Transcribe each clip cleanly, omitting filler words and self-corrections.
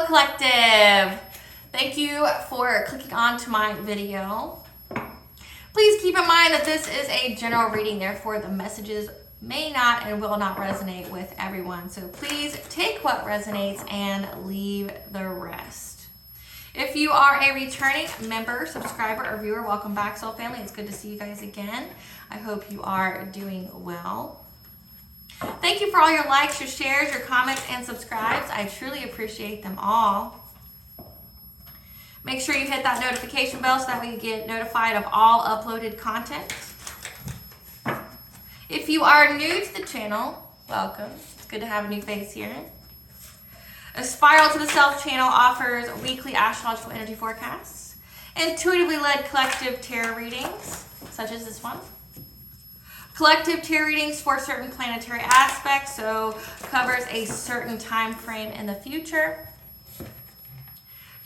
Collective. Thank you for clicking on to my video. Please keep in mind that this is a general reading, therefore the messages may not and will not resonate with everyone. So please take what resonates and leave the rest. If you are a returning member, subscriber, or viewer, welcome back, Soul Family. It's good to see you guys again. I hope you are doing well. Thank you for all your likes, your shares, your comments, and subscribes. I truly appreciate them all. Make sure you hit that notification bell so that way you get notified of all uploaded content. If you are new to the channel, welcome. It's good to have a new face here. A Spiral to the Self channel offers weekly astrological energy forecasts, intuitively led collective tarot readings, such as this one. Collective tarot readings for certain planetary aspects, so covers a certain time frame in the future.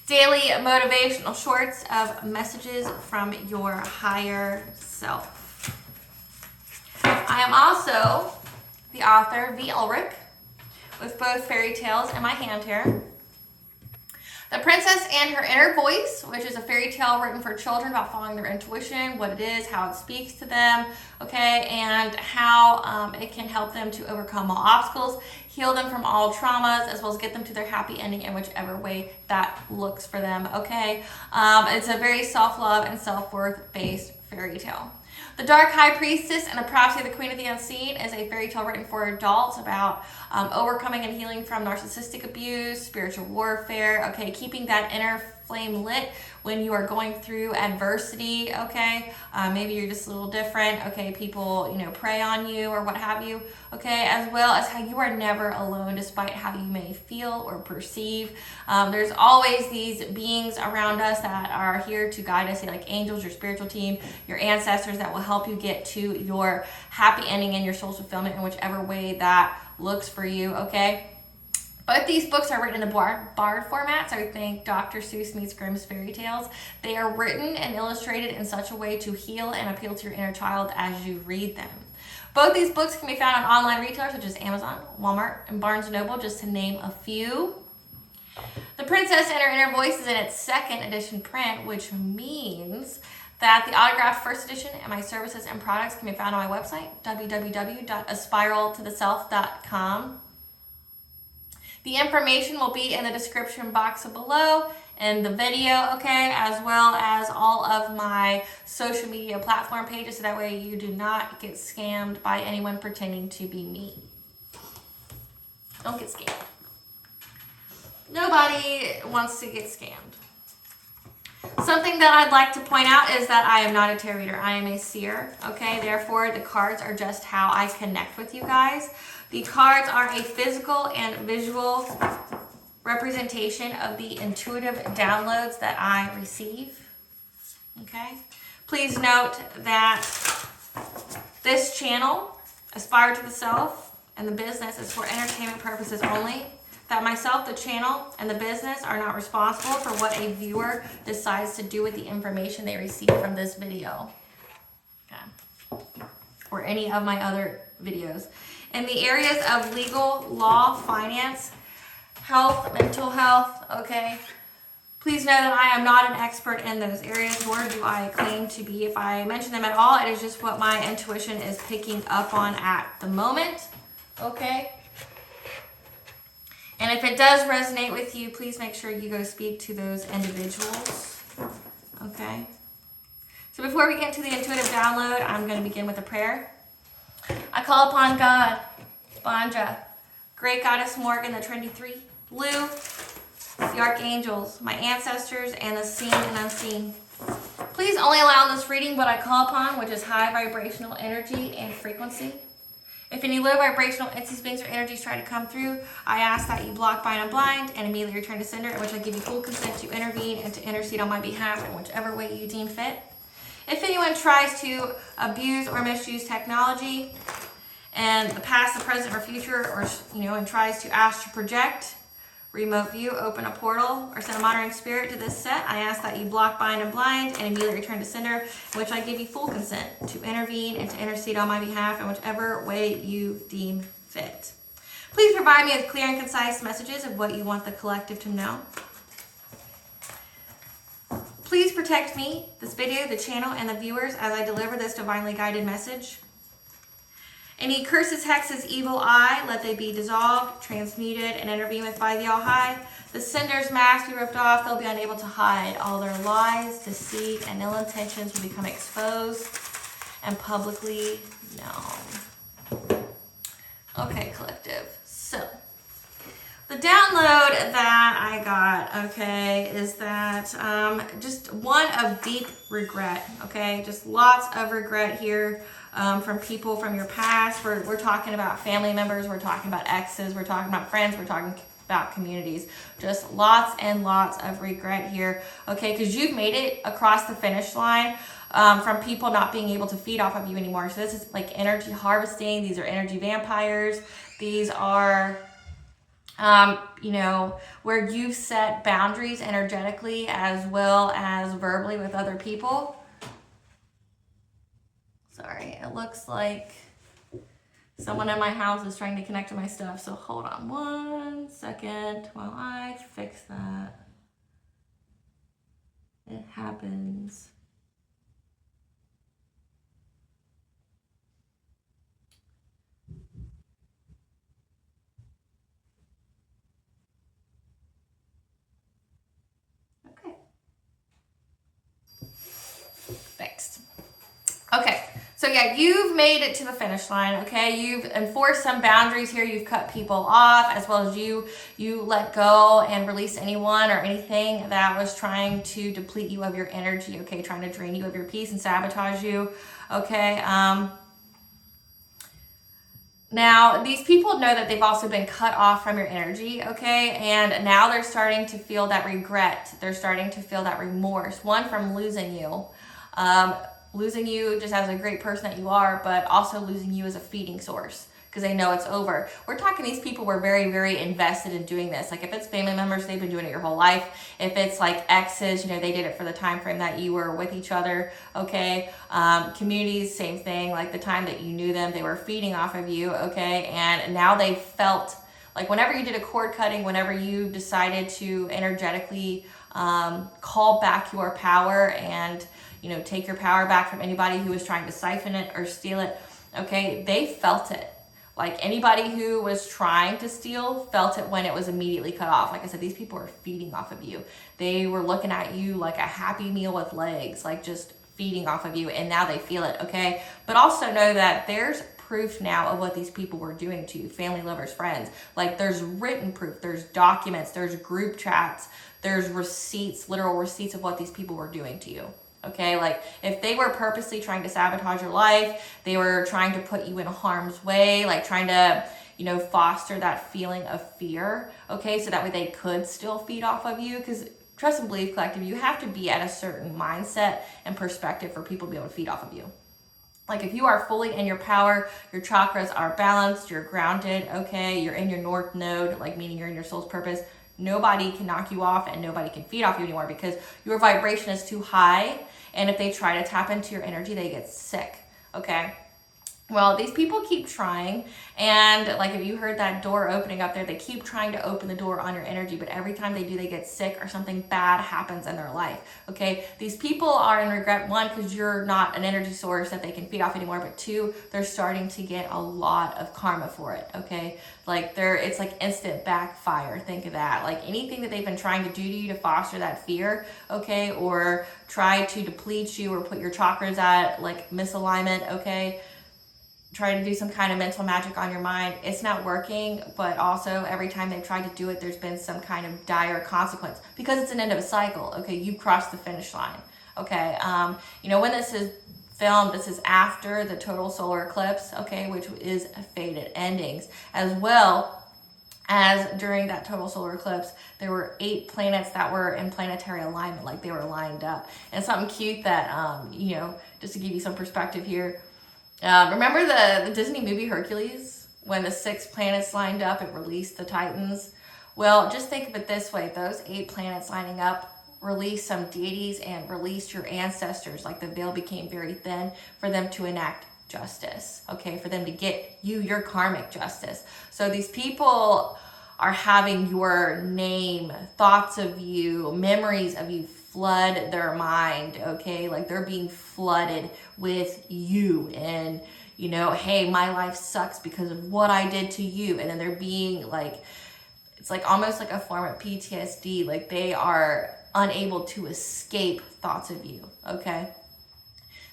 Daily motivational shorts of messages from your higher self. I am also the author, V. Ulrich, with both fairy tales in my hand here. The Princess and Her Inner Voice, which is a fairy tale written for children about following their intuition, what it is, how it speaks to them, okay, and how it can help them to overcome all obstacles, heal them from all traumas, as well as get them to their happy ending in whichever way that looks for them, okay? It's a very self-love and self-worth based fairy tale. The Dark High Priestess and the Prophecy of the Queen of the Unseen is a fairy tale written for adults about overcoming and healing from narcissistic abuse, spiritual warfare, okay, keeping that inner flame lit when you are going through adversity, okay, maybe you're just a little different, okay, people, prey on you or what have you, okay, as well as how you are never alone despite how you may feel or perceive. There's always these beings around us that are here to guide us, like angels, your spiritual team, your ancestors that will help you get to your happy ending and your soul's fulfillment in whichever way that looks for you, okay? Both these books are written in the Bard format, so I think Dr. Seuss meets Grimm's fairy tales. They are written and illustrated in such a way to heal and appeal to your inner child as you read them. Both these books can be found on online retailers such as Amazon, Walmart, and Barnes & Noble, just to name a few. The Princess and Her Inner Voice is in its second edition print, which means that the autographed first edition and my services and products can be found on my website, www.aspiraltotheself.com. The information will be in the description box below in the video, okay, as well as all of my social media platform pages, so that way you do not get scammed by anyone pretending to be me. Don't get scammed. Nobody wants to get scammed. Something that I'd like to point out is that I am not a tarot reader. I am a seer, okay? Therefore, the cards are just how I connect with you guys. The cards are a physical and visual representation of the intuitive downloads that I receive, okay? Please note that this channel, Aspire to the Self, and the business is for entertainment purposes only. That myself, the channel, and the business are not responsible for what a viewer decides to do with the information they receive from this video, okay, or any of my other videos. In the areas of legal, law, finance, health, mental health, okay, please know that I am not an expert in those areas, nor do I claim to be. If I mention them at all, it is just what my intuition is picking up on at the moment, okay? And if it does resonate with you, please make sure you go speak to those individuals, okay? So before we get into the intuitive download, I'm going to begin with a prayer. I call upon God, Banja, Great Goddess Morgan, the Trinity Three, Blue, the Archangels, my ancestors, and the seen and unseen. Please only allow in this reading what I call upon, which is high vibrational energy and frequency. If any low vibrational entities, beings, or energies try to come through, I ask that you block, bind, and blind, and immediately return to sender, in which I give you full consent to intervene and to intercede on my behalf in whichever way you deem fit. If anyone tries to abuse or misuse technology, and the past, the present, or future, or and tries to ask to project, remote view, open a portal, or send a monitoring spirit to this set, I ask that you block, bind, and blind, and immediately return to sender, in which I give you full consent to intervene and to intercede on my behalf in whichever way you deem fit. Please provide me with clear and concise messages of what you want the collective to know. Please protect me, this video, the channel, and the viewers as I deliver this divinely guided message. Any curses, hexes, evil eye, let they be dissolved, transmuted, and intervened with by the All-High. The sender's mask be ripped off. They'll be unable to hide. All their lies, deceit, and ill intentions will become exposed and publicly known. Okay, collective. So, the download that I got, okay, is that just one of deep regret, okay? Just lots of regret here from people from your past. We're talking about family members, we're talking about exes, we're talking about friends, we're talking about communities. Just lots and lots of regret here, okay? Because you've made it across the finish line from people not being able to feed off of you anymore. So this is like energy harvesting. These are energy vampires. These are you know, where you've set boundaries energetically as well as verbally with other people. Sorry, it looks like someone in my house is trying to connect to my stuff. So hold on 1 second while I fix that. It happens. Fixed. Okay, so yeah, you've made it to the finish line, okay? You've enforced some boundaries here. You've cut people off, as well as you let go and release anyone or anything that was trying to deplete you of your energy, okay? Trying to drain you of your peace and sabotage you, okay? Now, these people know that they've also been cut off from your energy, okay? And now they're starting to feel that regret. They're starting to feel that remorse. One, from losing you. Losing you just as a great person that you are, but also losing you as a feeding source because they know it's over. We're talking these people were very, very invested in doing this. Like if it's family members, they've been doing it your whole life. If it's like exes, you know, they did it for the time frame that you were with each other, okay? Communities, same thing. Like the time that you knew them, they were feeding off of you, okay? And now they felt like whenever you did a cord cutting, whenever you decided to energetically call back your power and, you know, take your power back from anybody who was trying to siphon it or steal it, okay, they felt it. Like anybody who was trying to steal felt it when it was immediately cut off. Like I said, these people were feeding off of you. They were looking at you like a happy meal with legs, like just feeding off of you, and now they feel it, okay? But also know that there's proof now of what these people were doing to you, family, lovers, friends. Like there's written proof, there's documents, there's group chats, there's receipts, literal receipts of what these people were doing to you. Okay, like if they were purposely trying to sabotage your life, they were trying to put you in harm's way, like trying to, you know, foster that feeling of fear, okay, so that way they could still feed off of you. Because trust and believe, collective, you have to be at a certain mindset and perspective for people to be able to feed off of you. Like if you are fully in your power, your chakras are balanced, you're grounded, okay, you're in your north node, like meaning you're in your soul's purpose, nobody can knock you off and nobody can feed off you anymore because your vibration is too high. And if they try to tap into your energy, they get sick, okay? Well, these people keep trying, and like if you heard that door opening up there, they keep trying to open the door on your energy, but every time they do, they get sick or something bad happens in their life, okay? These people are in regret, one, because you're not an energy source that they can feed off anymore, but two, they're starting to get a lot of karma for it, okay? Like it's like instant backfire, think of that. Like anything that they've been trying to do to you to foster that fear, okay, or try to deplete you or put your chakras at like misalignment, okay? Try to do some kind of mental magic on your mind. It's not working, but also every time they've tried to do it, there's been some kind of dire consequence because it's an end of a cycle. Okay, you crossed the finish line. Okay, you know, when this is filmed, this is after the total solar eclipse, okay, which is fated endings, as well as during that total solar eclipse, there were 8 planets that were in planetary alignment, like they were lined up. And something cute that, you know, just to give you some perspective here, remember the Disney movie Hercules? When the 6 planets lined up, it released the Titans. Well, just think of it this way. Those 8 planets lining up released some deities and released your ancestors. Like the veil became very thin for them to enact justice, okay, for them to get you your karmic justice. So these people are having your name, thoughts of you, memories of you flood their mind, okay? Like they're being flooded with you and, you know, hey, my life sucks because of what I did to you. And then they're being like, it's like almost like a form of PTSD. Like they are unable to escape thoughts of you, okay?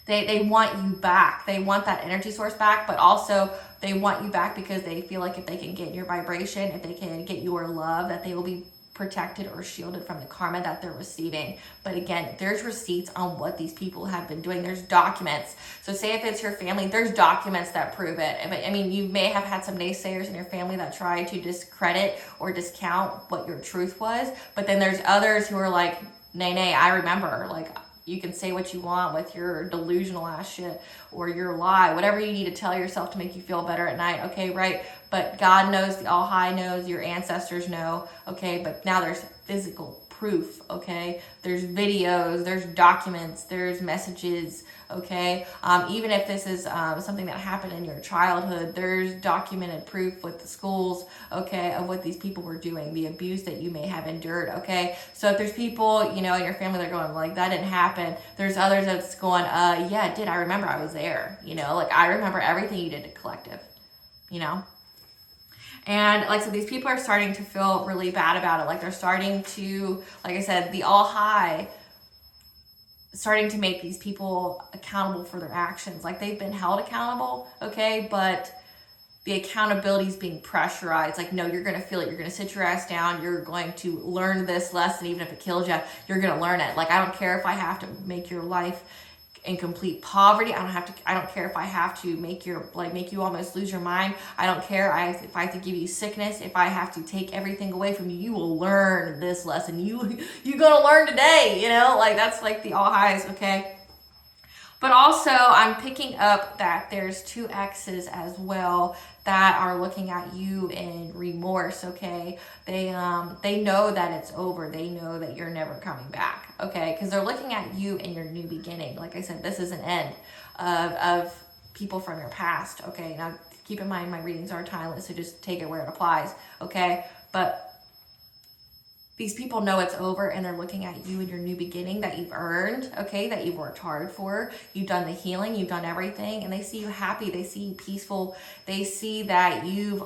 They want you back. They want that energy source back, but also they want you back because they feel like if they can get your vibration, if they can get your love, that they will be protected or shielded from the karma that they're receiving. But again, there's receipts on what these people have been doing. There's documents. So say if it's your family, there's documents that prove it. I mean, you may have had some naysayers in your family that try to discredit or discount what your truth was, but then there's others who are like, nay, I remember, like, you can say what you want with your delusional ass shit or your lie, whatever you need to tell yourself to make you feel better at night. Okay, right? But God knows, the All High knows, your ancestors know. Okay, but now there's physical proof. Okay, there's videos, there's documents, there's messages. Okay, even if this is something that happened in your childhood, there's documented proof with the schools, okay, of what these people were doing, the abuse that you may have endured. Okay, so if there's people, you know, in your family that are going like, that didn't happen, there's others that's going, yeah, it did. I remember, I was there. You know, like I remember everything you did to collective, you know. And like, so these people are starting to feel really bad about it. Like they're starting to, like I said, the All High starting to make these people accountable for their actions. Like they've been held accountable, okay, but the accountability is being pressurized. Like, no, you're going to feel it. You're going to sit your ass down. You're going to learn this lesson, even if it kills you. You're going to learn it. Like, I don't care if I have to make your life in complete poverty. I don't care if I have to make you almost lose your mind. I don't care if I have to give you sickness, if I have to take everything away from you. You will learn this lesson. You're gonna learn today, you know, like that's like the All Highs, okay? But also I'm picking up that there's two exes as well that are looking at you in remorse, okay? They know that it's over. They know that you're never coming back, okay? Because they're looking at you in your new beginning. Like I said, this is an end of people from your past, okay? Now, keep in mind, my readings are timeless, so just take it where it applies, okay? But these people know it's over and they're looking at you in your new beginning that you've earned, okay, that you've worked hard for. You've done the healing, you've done everything, and they see you happy, they see you peaceful, they see that you've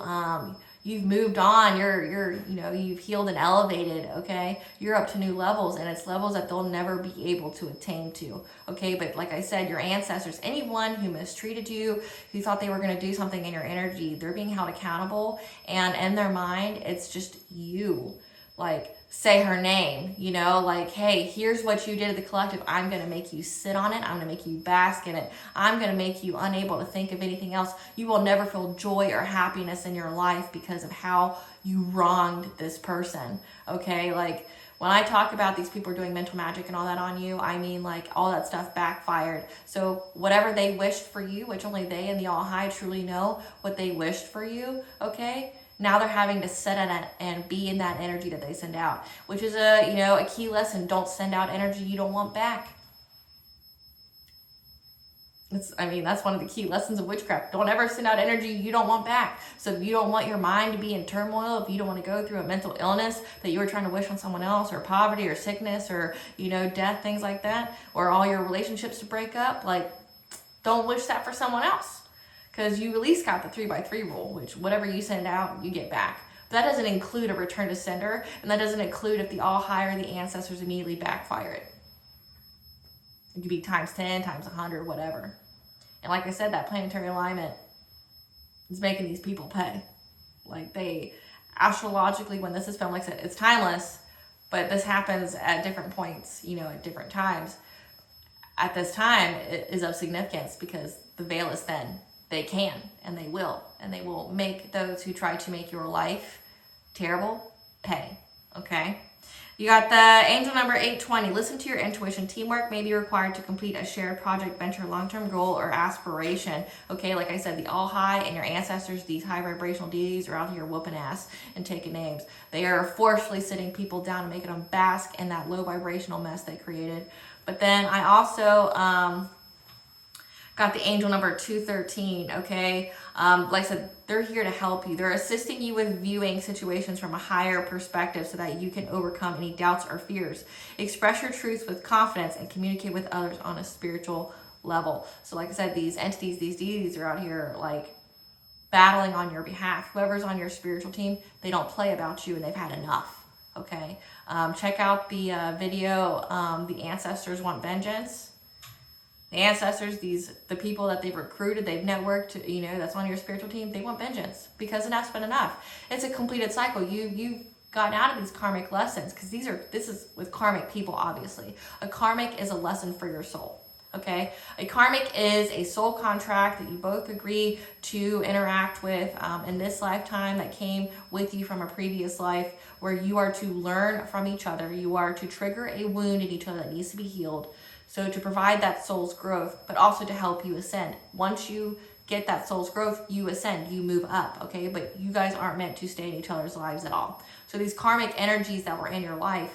moved on, you've healed and elevated, okay? You're up to new levels, and it's levels that they'll never be able to attain to, okay? But like I said, your ancestors, anyone who mistreated you, who thought they were going to do something in your energy, they're being held accountable, and in their mind, it's just you. Like, say her name, you know, like, hey, here's what you did to the collective. I'm going to make you sit on it. I'm going to make you bask in it. I'm going to make you unable to think of anything else. You will never feel joy or happiness in your life because of how you wronged this person, okay? Like, when I talk about these people doing mental magic and all that on you, I mean, like, all that stuff backfired. So whatever they wished for you, which only they and the All High truly know what they wished for you, okay? Now they're having to set in it and be in that energy that they send out, which is a key lesson. Don't send out energy you don't want back. That's one of the key lessons of witchcraft. Don't ever send out energy you don't want back. So if you don't want your mind to be in turmoil, if you don't want to go through a mental illness that you were trying to wish on someone else, or poverty or sickness or, death, things like that, or all your relationships to break up, like, don't wish that for someone else. Because you at least got the 3x3 rule, which whatever you send out, you get back. But that doesn't include a return to sender, and that doesn't include if the All High or the ancestors immediately backfire it. It could be times 10, times 100, whatever. And like I said, that planetary alignment is making these people pay. Like, they, astrologically, when this is filmed, like I said, it's timeless, but this happens at different points, at different times. At this time, it is of significance because the veil is thin. They can, and they will make those who try to make your life terrible pay, okay? You got the angel number 820. Listen to your intuition. Teamwork may be required to complete a shared project, venture, long-term goal, or aspiration, okay? Like I said, the All High and your ancestors, these high vibrational deities, are out here whooping ass and taking names. They are forcefully sitting people down and making them bask in that low vibrational mess they created. But then I also Got the angel number 213, okay? Like I said, they're here to help you. They're assisting you with viewing situations from a higher perspective so that you can overcome any doubts or fears. Express your truths with confidence and communicate with others on a spiritual level. So like I said, these entities, these deities are out here like battling on your behalf. Whoever's on your spiritual team, they don't play about you and they've had enough, okay? Check out the video, The Ancestors Want Vengeance. The ancestors, the people that they've recruited, they've networked, you know, that's on your spiritual team, they want vengeance because enough's been enough. It's a completed cycle. You've gotten out of these karmic lessons because this is with karmic people, obviously. A karmic is a lesson for your soul, okay? A karmic is a soul contract that you both agree to interact with in this lifetime that came with you from a previous life, where you are to learn from each other. You are to trigger a wound in each other that needs to be healed. So to provide that soul's growth, but also to help you ascend. Once you get that soul's growth, you ascend, you move up, okay? But you guys aren't meant to stay in each other's lives at all. So these karmic energies that were in your life,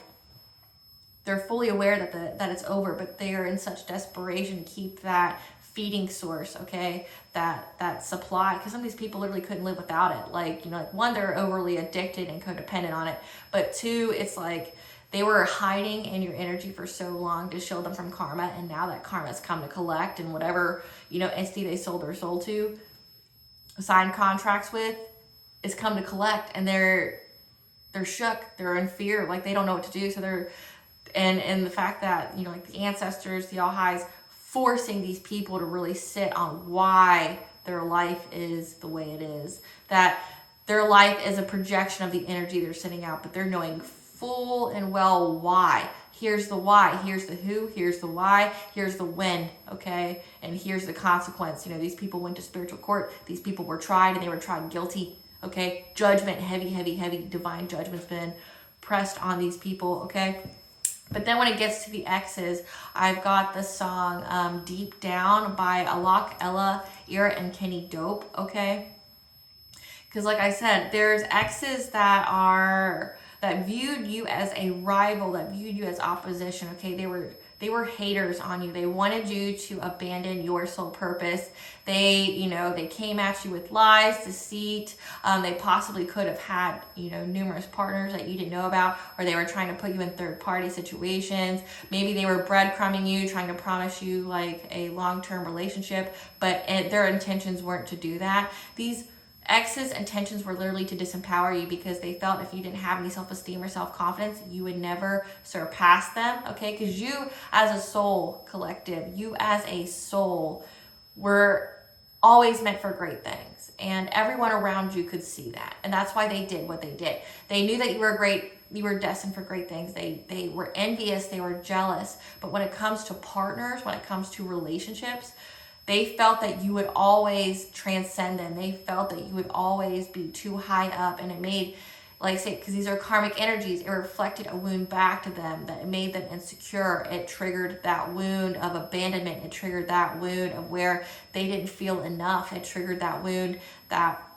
they're fully aware that it's over, but they are in such desperation to keep that feeding source, okay? That supply, because some of these people literally couldn't live without it. Like, you know, like one, they're overly addicted and codependent on it. But two, it's like, they were hiding in your energy for so long to shield them from karma, and now that karma's come to collect, and whatever, you know, entity they sold their soul to, signed contracts with, is come to collect, and they're shook, they're in fear, like they don't know what to do. So they're, and the fact that, you know, like the ancestors, the all highs, forcing these people to really sit on why their life is the way it is, that their life is a projection of the energy they're sending out, but they're knowing full and well why. Here's the why, here's the who, here's the why, here's the when, okay? And here's the consequence. You know, these people went to spiritual court, these people were tried and they were tried guilty, okay? Judgment, heavy divine judgment's been pressed on these people, okay? But then when it gets to the X's, I've got the song Deep Down by Alok, Ella, Ira, and Kenny Dope, okay? Because like I said, there's X's that viewed you as a rival, that viewed you as opposition, okay? They were haters on you. They wanted you to abandon your soul purpose. They, you know, they came at you with lies, deceit. They possibly could have had, you know, numerous partners that you didn't know about, or they were trying to put you in third-party situations. Maybe they were breadcrumbing you, trying to promise you like a long-term relationship, but their intentions weren't to do that. These X's intentions were literally to disempower you because they felt if you didn't have any self-esteem or self-confidence, you would never surpass them, okay? Because you as a soul collective, you as a soul were always meant for great things. And everyone around you could see that. And that's why they did what they did. They knew that you were great, you were destined for great things. They were envious, they were jealous. But when it comes to partners, when it comes to relationships, they felt that you would always transcend them. They felt that you would always be too high up, and it made, like I say, because these are karmic energies, it reflected a wound back to them, that it made them insecure. It triggered that wound of abandonment. It triggered that wound of where they didn't feel enough. It triggered that wound that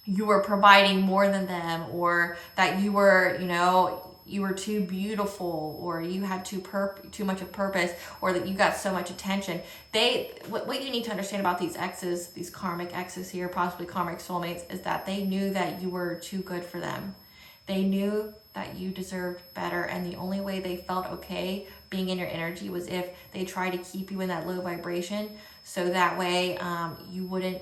you were providing more than them, or that you were, you know, you were too beautiful, or you had too much of purpose, or that you got so much attention. What you need to understand about these exes, these karmic exes here, possibly karmic soulmates, is that they knew that you were too good for them. They knew that you deserved better, and the only way they felt okay being in your energy was if they tried to keep you in that low vibration, so that way you wouldn't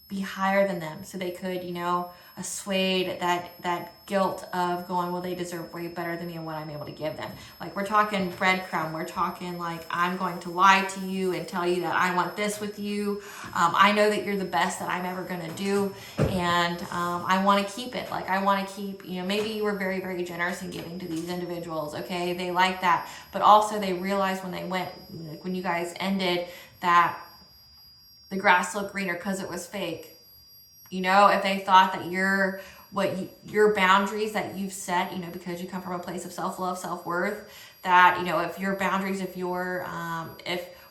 be higher than them, so they could, you know, assuade that guilt of going, well, they deserve way better than me and what I'm able to give them. Like, we're talking breadcrumb. We're talking like, I'm going to lie to you and tell you that I want this with you. I know that you're the best that I'm ever going to do, and I want to keep it. Like, I want to keep, you know, maybe you were very, very generous in giving to these individuals, okay? They like that. But also they realized when they went, like when you guys ended, that the grass looked greener because it was fake. You know, if they thought that your boundaries that you've set, you know, because you come from a place of self-love, self-worth, that, you know, if your boundaries, if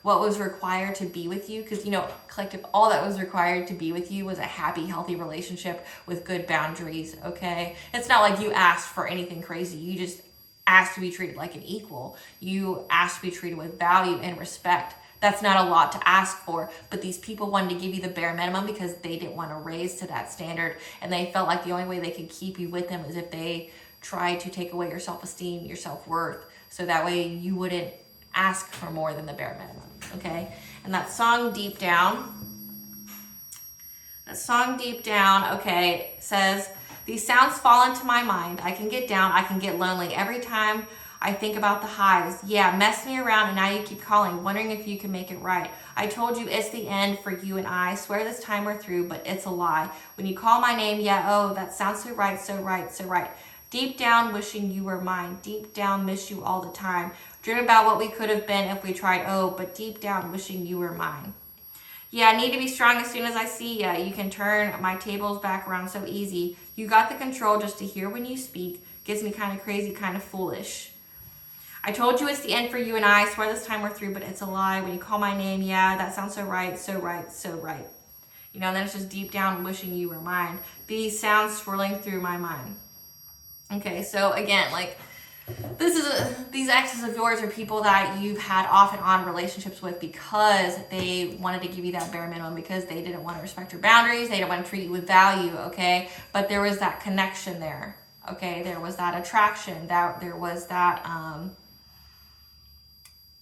what was required to be with you, because, you know, collective, all that was required to be with you was a happy, healthy relationship with good boundaries, okay? It's not like you asked for anything crazy. You just asked to be treated like an equal. You asked to be treated with value and respect. That's not a lot to ask for, but these people wanted to give you the bare minimum because they didn't want to raise to that standard, and they felt like the only way they could keep you with them is if they tried to take away your self-esteem, your self-worth, so that way you wouldn't ask for more than the bare minimum, okay? And that song Deep Down, okay, says, these sounds fall into my mind. I can get down, I can get lonely every time I think about the highs. Yeah, mess me around and now you keep calling, wondering if you can make it right. I told you it's the end for you and I. Swear this time we're through, but it's a lie. When you call my name, yeah, oh, that sounds so right, so right, so right. Deep down, wishing you were mine. Deep down, miss you all the time. Dream about what we could have been if we tried, oh, but deep down, wishing you were mine. Yeah, I need to be strong as soon as I see ya. You can turn my tables back around so easy. You got the control just to hear when you speak. Gets me kind of crazy, kind of foolish. I told you it's the end for you and I. Swear this time we're through, but it's a lie. When you call my name, yeah, that sounds so right, so right, so right. You know, and then it's just deep down wishing you were mine. These sounds swirling through my mind. Okay, so again, like, these exes of yours are people that you've had off and on relationships with because they wanted to give you that bare minimum, because they didn't want to respect your boundaries, they didn't want to treat you with value, okay? But there was that connection there, okay? There was that attraction, there was that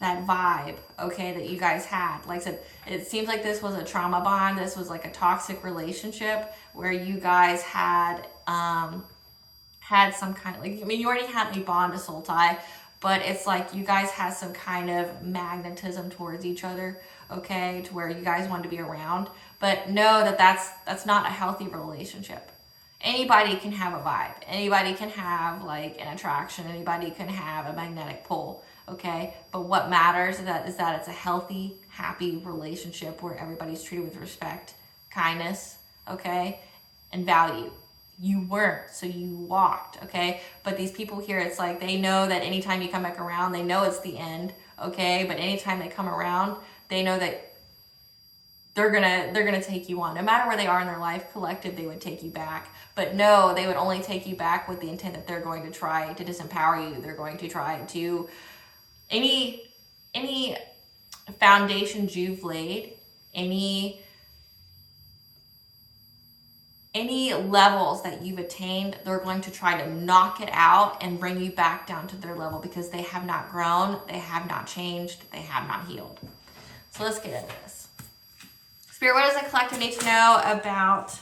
that vibe, okay, that you guys had. Like I said, it seems like this was a trauma bond. This was like a toxic relationship where you guys had some kind of, like, I mean, you already had a bond, a soul tie, but it's like you guys had some kind of magnetism towards each other, okay, to where you guys wanted to be around. But know that that's not a healthy relationship. Anybody can have a vibe. Anybody can have like an attraction. Anybody can have a magnetic pull, okay? But what matters is that it's a healthy, happy relationship where everybody's treated with respect, kindness, okay, and value. You weren't, so you walked, okay? But these people here, it's like they know that anytime you come back around, they know it's the end, okay? But anytime they come around, they know that they're gonna take you on. No matter where they are in their life collective, they would take you back. But no, they would only take you back with the intent that they're going to try to disempower you. They're going to try to any foundations you've laid, any levels that you've attained, they're going to try to knock it out and bring you back down to their level, because they have not grown, they have not changed, they have not healed. So let's get into this. Spirit, what does the collective need to know about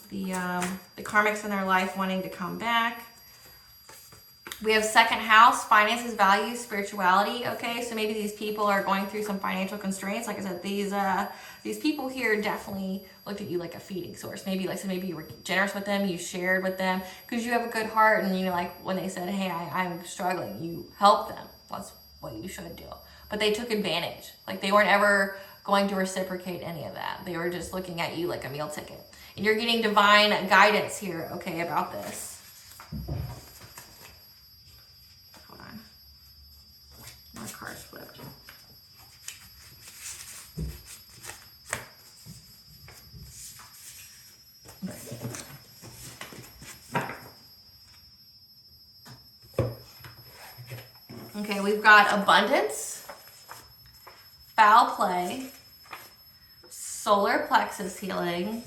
the karmics in their life wanting to come back? We have second house, finances, values, spirituality, okay? So maybe these people are going through some financial constraints. Like I said, these people here definitely looked at you like a feeding source. Maybe, like I said, maybe you were generous with them, you shared with them, because you have a good heart, and, you know, like when they said, hey, I'm struggling, you helped them. That's what you should do. But they took advantage. Like, they weren't ever going to reciprocate any of that. They were just looking at you like a meal ticket. And you're getting divine guidance here, okay, about this. My card's flipped. Okay, we've got abundance, foul play, solar plexus healing,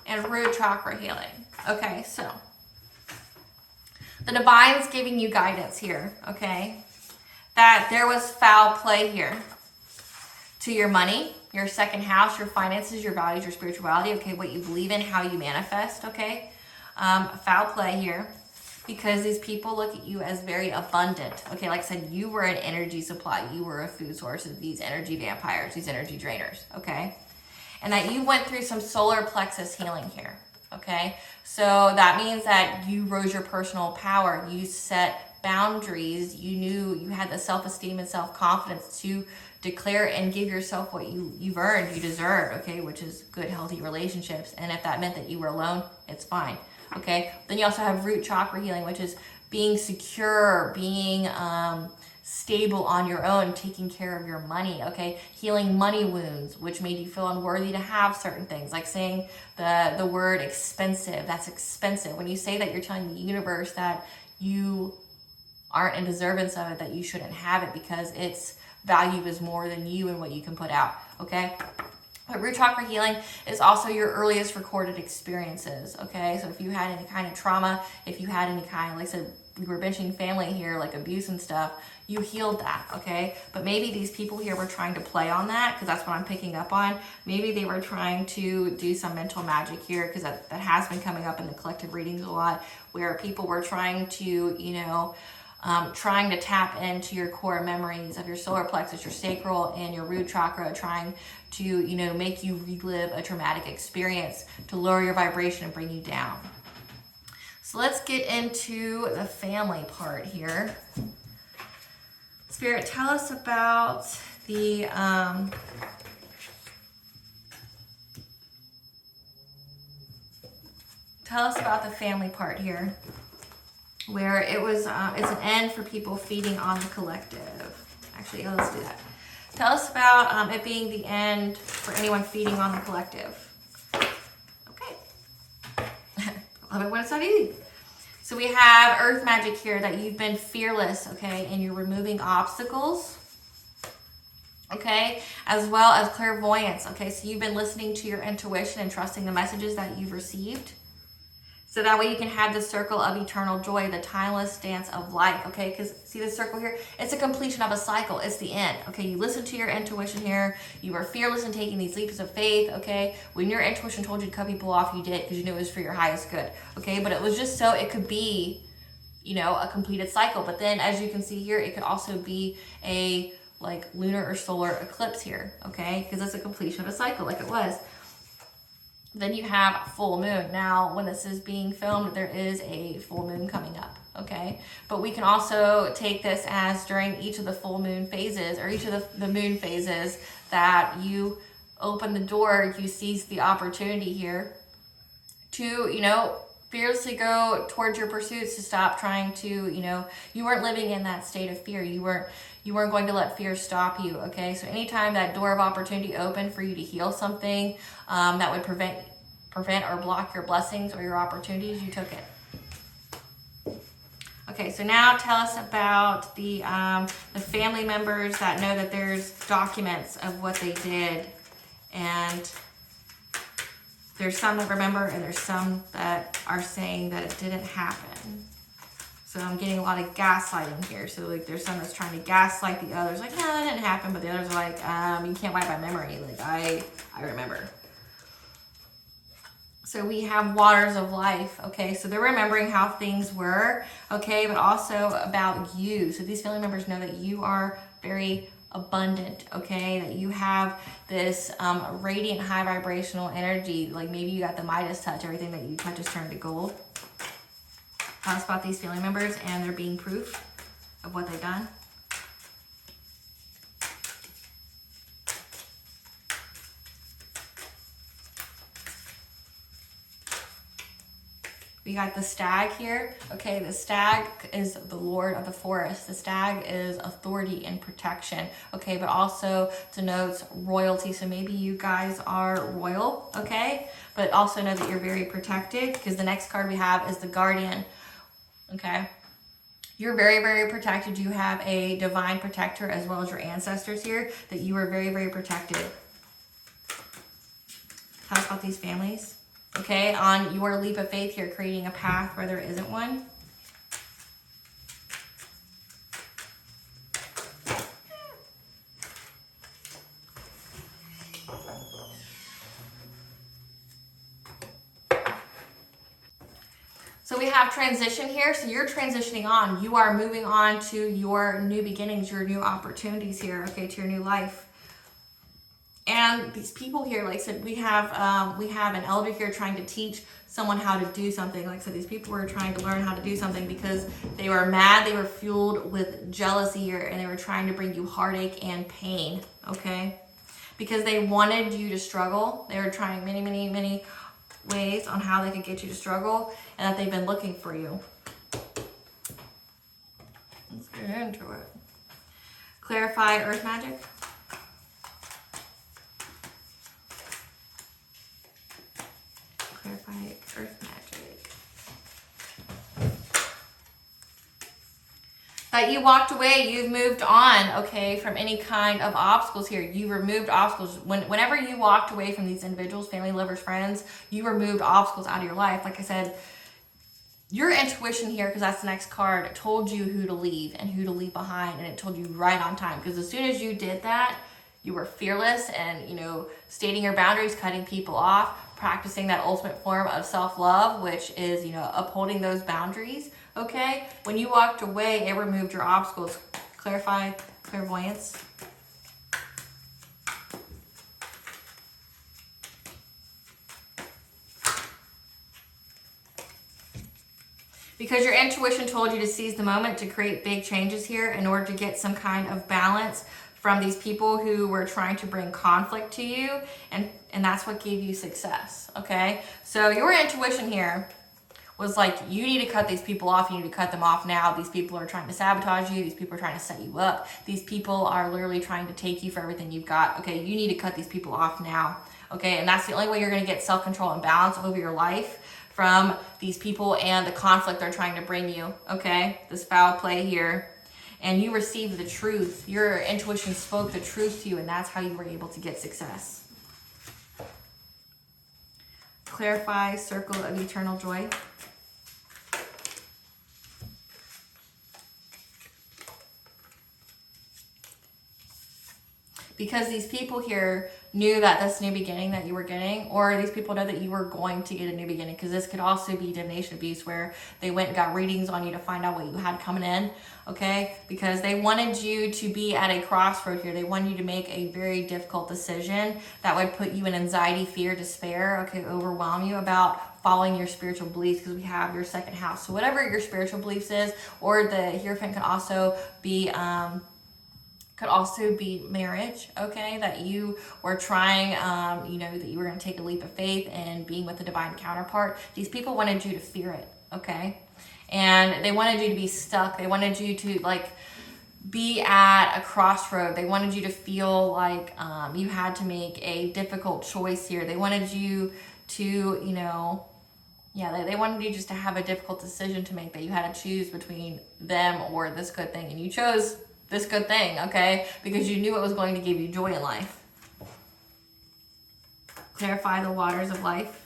and root chakra healing. Okay, so the divine's giving you guidance here, okay? That there was foul play here to your money, your second house, your finances, your values, your spirituality, okay, what you believe in, how you manifest, okay? Foul play here, because these people look at you as very abundant, okay? Like I said, you were an energy supply. You were a food source of these energy vampires, these energy drainers, okay? And that you went through some solar plexus healing here, okay? So that means that you rose your personal power. You set boundaries. You knew you had the self-esteem and self-confidence to declare and give yourself what you've earned, you deserve, okay, which is good, healthy relationships. And if that meant that you were alone, it's fine, okay? Then you also have root chakra healing, which is being secure, being stable on your own, taking care of your money, okay? Healing money wounds, which made you feel unworthy to have certain things, like saying the word expensive. That's expensive. When you say that, you're telling the universe that you aren't in deservance of it, that you shouldn't have it because its value is more than you and what you can put out, okay? But root chakra healing is also your earliest recorded experiences, okay? So if you had any kind of trauma, if you had any kind, like I said, we were mentioning family here, like abuse and stuff, you healed that, okay? But maybe these people here were trying to play on that, because that's what I'm picking up on. Maybe they were trying to do some mental magic here, because that has been coming up in the collective readings a lot, where people were trying to, you know, trying to tap into your core memories of your solar plexus, your sacral, and your root chakra, trying to, you know, make you relive a traumatic experience to lower your vibration and bring you down. So let's get into the family part here. Spirit, tell us about the family part here, where it was it's an end for people feeding on the collective. Actually, let's do that. Tell us about it being the end for anyone feeding on the collective. Okay. I love it when it's not easy. So we have earth magic here, that you've been fearless, okay, and you're removing obstacles, okay, as well as clairvoyance, okay, so you've been listening to your intuition and trusting the messages that you've received. So that way you can have the circle of eternal joy, the timeless dance of life, okay? Because see this circle here? It's a completion of a cycle. It's the end, okay? You listen to your intuition here. You were fearless in taking these leaps of faith, okay? When your intuition told you to cut people off, you did, because you knew it was for your highest good, okay? But it was just so it could be, you know, a completed cycle. But then, as you can see here, it could also be a, like, lunar or solar eclipse here, okay? Because it's a completion of a cycle, like it was. Then you have full moon. Now, when this is being filmed, there is a full moon coming up, okay? But we can also take this as during each of the full moon phases, or each of the moon phases, that you open the door, you seize the opportunity here to, you know, fearlessly go towards your pursuits, to stop trying to, you know, you weren't living in that state of fear. You weren't going to let fear stop you, okay? So anytime that door of opportunity opened for you to heal something that would prevent or block your blessings or your opportunities, you took it. Okay, so now tell us about the family members that know that there's documents of what they did, and there's some that remember, and there's some that are saying that it didn't happen. So I'm getting a lot of gaslighting here. So like there's some that's trying to gaslight the others, like, no, that didn't happen. But the others are like, you can't wipe my memory. Like I remember. So we have waters of life, okay? So they're remembering how things were, okay? But also about you. So these family members know that you are very abundant, okay? That you have this radiant, high vibrational energy. Like maybe you got the Midas touch. Everything that you touch is turned to gold. Tell us about these family members and there being proof of what they've done. We got the stag here. Okay, the stag is the lord of the forest. The stag is authority and protection. Okay, but also denotes royalty. So maybe you guys are royal, okay? But also know that you're very protected, because the next card we have is the guardian. Okay, you're very, very protected. You have a divine protector as well as your ancestors here, that you are very, very protected. Tell us about these families. Okay, on your leap of faith here, creating a path where there isn't one. So we have transition here. So you're transitioning on. You are moving on to your new beginnings, your new opportunities here, okay, to your new life. And these people here, like I said, we have an elder here trying to teach someone how to do something. Like I said, these people were trying to learn how to do something because they were mad, they were fueled with jealousy here, and they were trying to bring you heartache and pain, okay? Because they wanted you to struggle. They were trying many, many, many ways on how they could get you to struggle, and that they've been looking for you. Let's get into it. Clarify earth magic. Clarify earth magic. that you walked away, you've moved on, okay, from any kind of obstacles here. You removed obstacles. Whenever you walked away from these individuals, family, lovers, friends, you removed obstacles out of your life. Like I said, your intuition here, because that's the next card, told you who to leave and who to leave behind, and it told you right on time. Because as soon as you did that, you were fearless and, you know, stating your boundaries, cutting people off, practicing that ultimate form of self-love, which is, you know, upholding those boundaries. Okay, when you walked away, it removed your obstacles. Clarify, clairvoyance. Because your intuition told you to seize the moment to create big changes here in order to get some kind of balance from these people who were trying to bring conflict to you, and that's what gave you success. Okay, so your intuition here was like, you need to cut these people off. You need to cut them off now. These people are trying to sabotage you. These people are trying to set you up. These people are literally trying to take you for everything you've got. Okay, you need to cut these people off now. Okay, and that's the only way you're going to get self-control and balance over your life from these people and the conflict they're trying to bring you. Okay, this foul play here. And you received the truth. Your intuition spoke the truth to you, and that's how you were able to get success. Clarify, circle of eternal joy. Because these people here knew that this new beginning that you were getting, or these people know that you were going to get a new beginning, because this could also be divination abuse, where they went and got readings on you to find out what you had coming in, okay? Because they wanted you to be at a crossroad here. They wanted you to make a very difficult decision that would put you in anxiety, fear, despair, okay, overwhelm you about following your spiritual beliefs, because we have your second house. So whatever your spiritual beliefs is, or the Hierophant could also be marriage, okay, that you were trying, you know, that you were going to take a leap of faith and being with a divine counterpart. These people wanted you to fear it, okay, and they wanted you to be stuck. They wanted you to, like, be at a crossroad. They wanted you to feel like you had to make a difficult choice here. They wanted you to, you know, yeah, they wanted you just to have a difficult decision to make, that you had to choose between them or this good thing, and you chose this good thing, okay? Because you knew it was going to give you joy in life. Clarify the waters of life.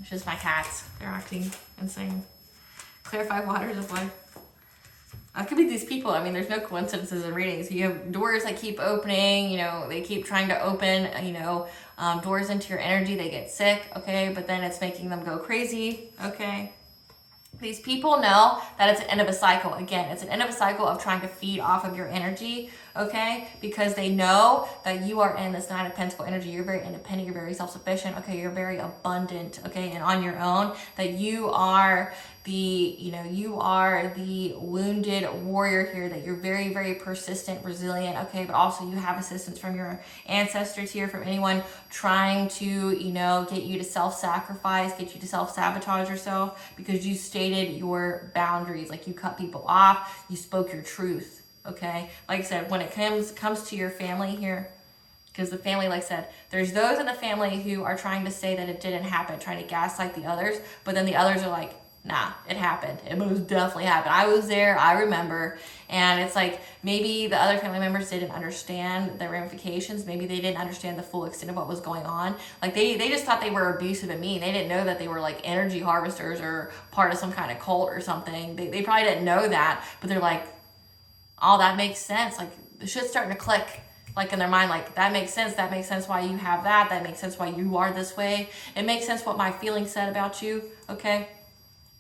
It's just my cats. They're acting insane. Clarify waters of life. It could be these people. I mean, there's no coincidences in readings. You have doors that keep opening, you know, they keep trying to open, you know, doors into your energy. They get sick, okay, but then it's making them go crazy, okay. These people know that it's an end of a cycle. Again, it's an end of a cycle of trying to feed off of your energy, okay? Because they know that you are in this Nine of Pentacles energy. You're very independent. You're very self-sufficient, okay? You're very abundant, okay? And on your own, that you are the, you know, you are the wounded warrior here, that you're very, very persistent, resilient, okay? But also you have assistance from your ancestors here, from anyone trying to, you know, get you to self-sacrifice, get you to self-sabotage yourself, because you stated your boundaries. Like, you cut people off, you spoke your truth, okay? Like I said, when it comes to your family here, because the family, like I said, there's those in the family who are trying to say that it didn't happen, trying to gaslight the others, but then the others are like, nah, it happened. It most definitely happened. I was there. I remember. And it's like, maybe the other family members didn't understand the ramifications. Maybe they didn't understand the full extent of what was going on. Like, they just thought they were abusive and mean. They didn't know that they were like energy harvesters or part of some kind of cult or something. They probably didn't know that, but they're like, oh, that makes sense. Like, the shit's starting to click, like, in their mind, like, that makes sense. That makes sense why you have that. That makes sense why you are this way. It makes sense what my feelings said about you, okay?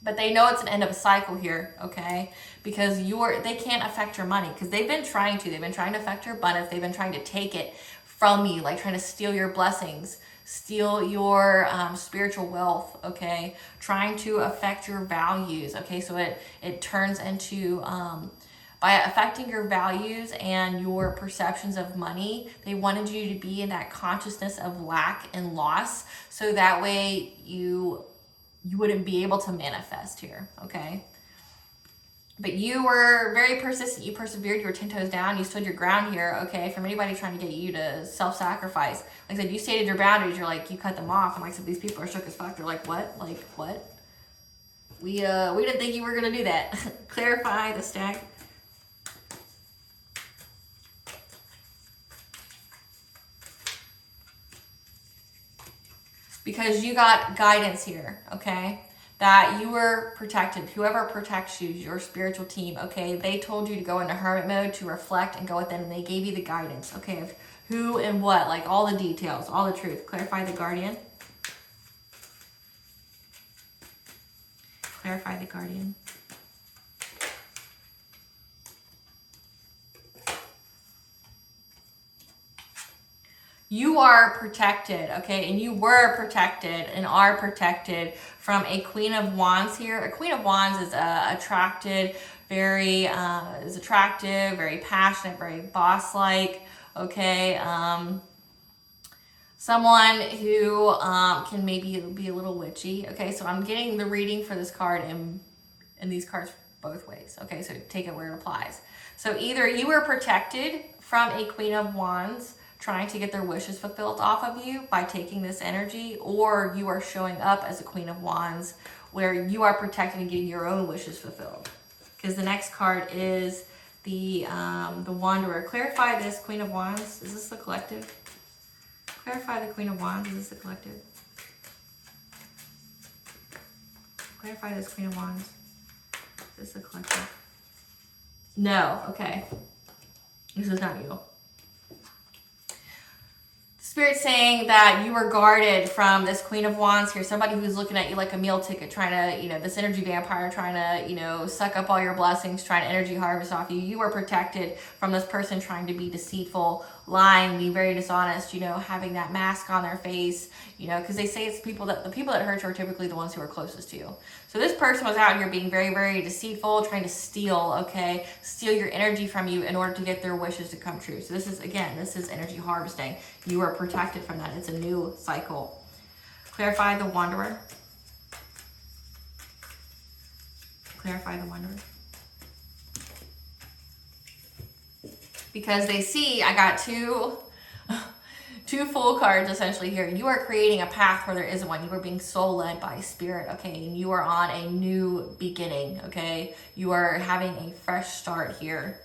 But they know it's an end of a cycle here, okay? Because they can't affect your money, because they've been trying to. They've been trying to affect your abundance. They've been trying to take it from you, like trying to steal your blessings, steal your spiritual wealth, okay? Trying to affect your values, okay? So it turns into, by affecting your values and your perceptions of money, they wanted you to be in that consciousness of lack and loss, so that way you wouldn't be able to manifest here, okay? But you were very persistent. You persevered. You were 10 toes down. You stood your ground here, okay? From anybody trying to get you to self-sacrifice. Like I said, you stated your boundaries. You're like, you cut them off. And like I said, these people are shook as fuck. They're like, what? Like, what? We didn't think you were going to do that. Clarify the stack. Because you got guidance here, okay? That you were protected. Whoever protects you, your spiritual team, okay? They told you to go into hermit mode, to reflect and go within, and they gave you the guidance, okay? Of who and what, like all the details, all the truth. Clarify the guardian. Clarify the guardian. You are protected, okay? And you were protected and are protected from a Queen of Wands here. A Queen of Wands is attractive, very passionate, very boss-like, okay? Someone who can maybe be a little witchy, okay? So I'm getting the reading for this card and these cards both ways, okay? So take it where it applies. So either you were protected from a Queen of Wands trying to get their wishes fulfilled off of you by taking this energy, or you are showing up as a Queen of Wands where you are protected and getting your own wishes fulfilled. Because the next card is the Wanderer. Clarify this, Queen of Wands. Is this the collective? Clarify the Queen of Wands. Is this the collective? Clarify this, Queen of Wands. Is this the collective? No. Okay. This is not you. Spirit saying that you were guarded from this Queen of Wands here. Somebody who's looking at you like a meal ticket, trying to, this energy vampire, trying to, suck up all your blessings, trying to energy harvest off you. You were protected from this person trying to be deceitful, lying, being very dishonest, having that mask on their face, because they say it's the people that hurt you are typically the ones who are closest to you. So this person was out here being very, very deceitful, trying to steal your energy from you in order to get their wishes to come true. So this is energy harvesting. You are protected from that. It's a new cycle. Clarify the Wanderer. Clarify the Wanderer. Because they see, I got two full cards essentially here. You are creating a path where there isn't one. You are being soul led by spirit, okay? And you are on a new beginning, okay? You are having a fresh start here.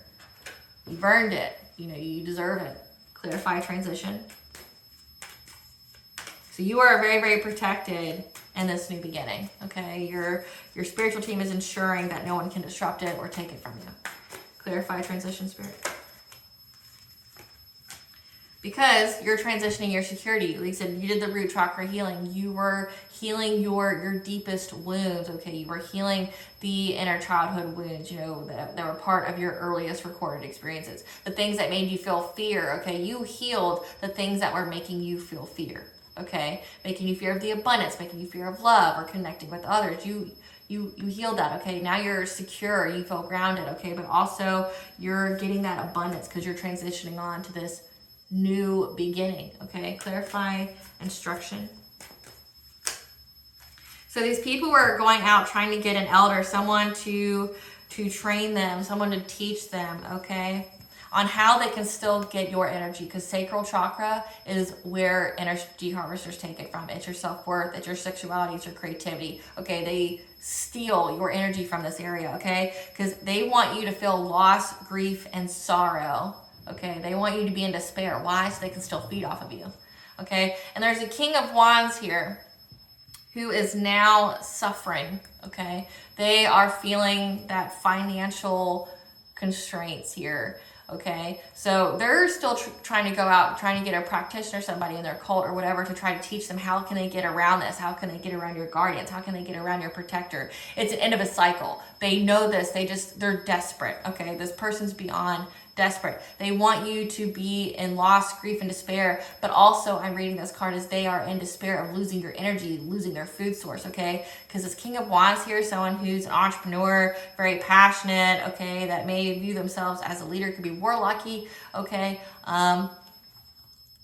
You've earned it. You deserve it. Clarify transition. So you are very, very protected in this new beginning, okay? Your spiritual team is ensuring that no one can disrupt it or take it from you. Clarify transition, spirit. Because you're transitioning your security. Like I said, you did the root chakra healing. You were healing your deepest wounds, okay? You were healing the inner childhood wounds, that were part of your earliest recorded experiences. The things that made you feel fear, okay? You healed the things that were making you feel fear, okay? Making you fear of the abundance, making you fear of love or connecting with others. You healed that, okay? Now you're secure, you feel grounded, okay? But also you're getting that abundance because you're transitioning on to this new beginning, okay? Clarify instruction. So these people were going out trying to get an elder, someone to train them, someone to teach them, okay, on how they can still get your energy, because sacral chakra is where energy harvesters take it from. It's your self-worth, it's your sexuality, it's your creativity, okay? They steal your energy from this area, okay? Because they want you to feel loss, grief, and sorrow. Okay, they want you to be in despair. Why? So they can still feed off of you. Okay, and there's a King of Wands here who is now suffering. Okay, they are feeling that financial constraints here. Okay, so they're still trying to go out, trying to get a practitioner, somebody in their cult or whatever, to try to teach them how can they get around this, how can they get around your guardians, how can they get around your protector. It's an end of a cycle. They know this. They're desperate. Okay, this person's beyond desperate. They want you to be in loss, grief, and despair, but also I'm reading this card as they are in despair of losing your energy, losing their food source, okay? Because this King of Wands here is someone who's an entrepreneur, very passionate, okay, that may view themselves as a leader, could be warlocky, okay?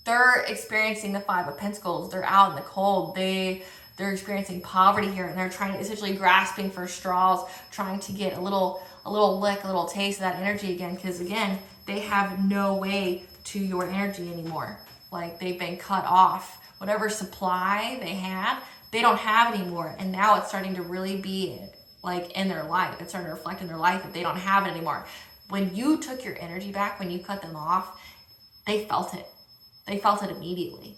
They're experiencing the Five of Pentacles. They're out in the cold. They're experiencing poverty here, and they're trying to essentially grasping for straws, trying to get a little little lick, a little taste of that energy again, because again, they have no way to your energy anymore. Like they've been cut off. Whatever supply they had, they don't have anymore. And now it's starting to really be like in their life. It's starting to reflect in their life that they don't have it anymore. When you took your energy back, when you cut them off, they felt it. They felt it immediately.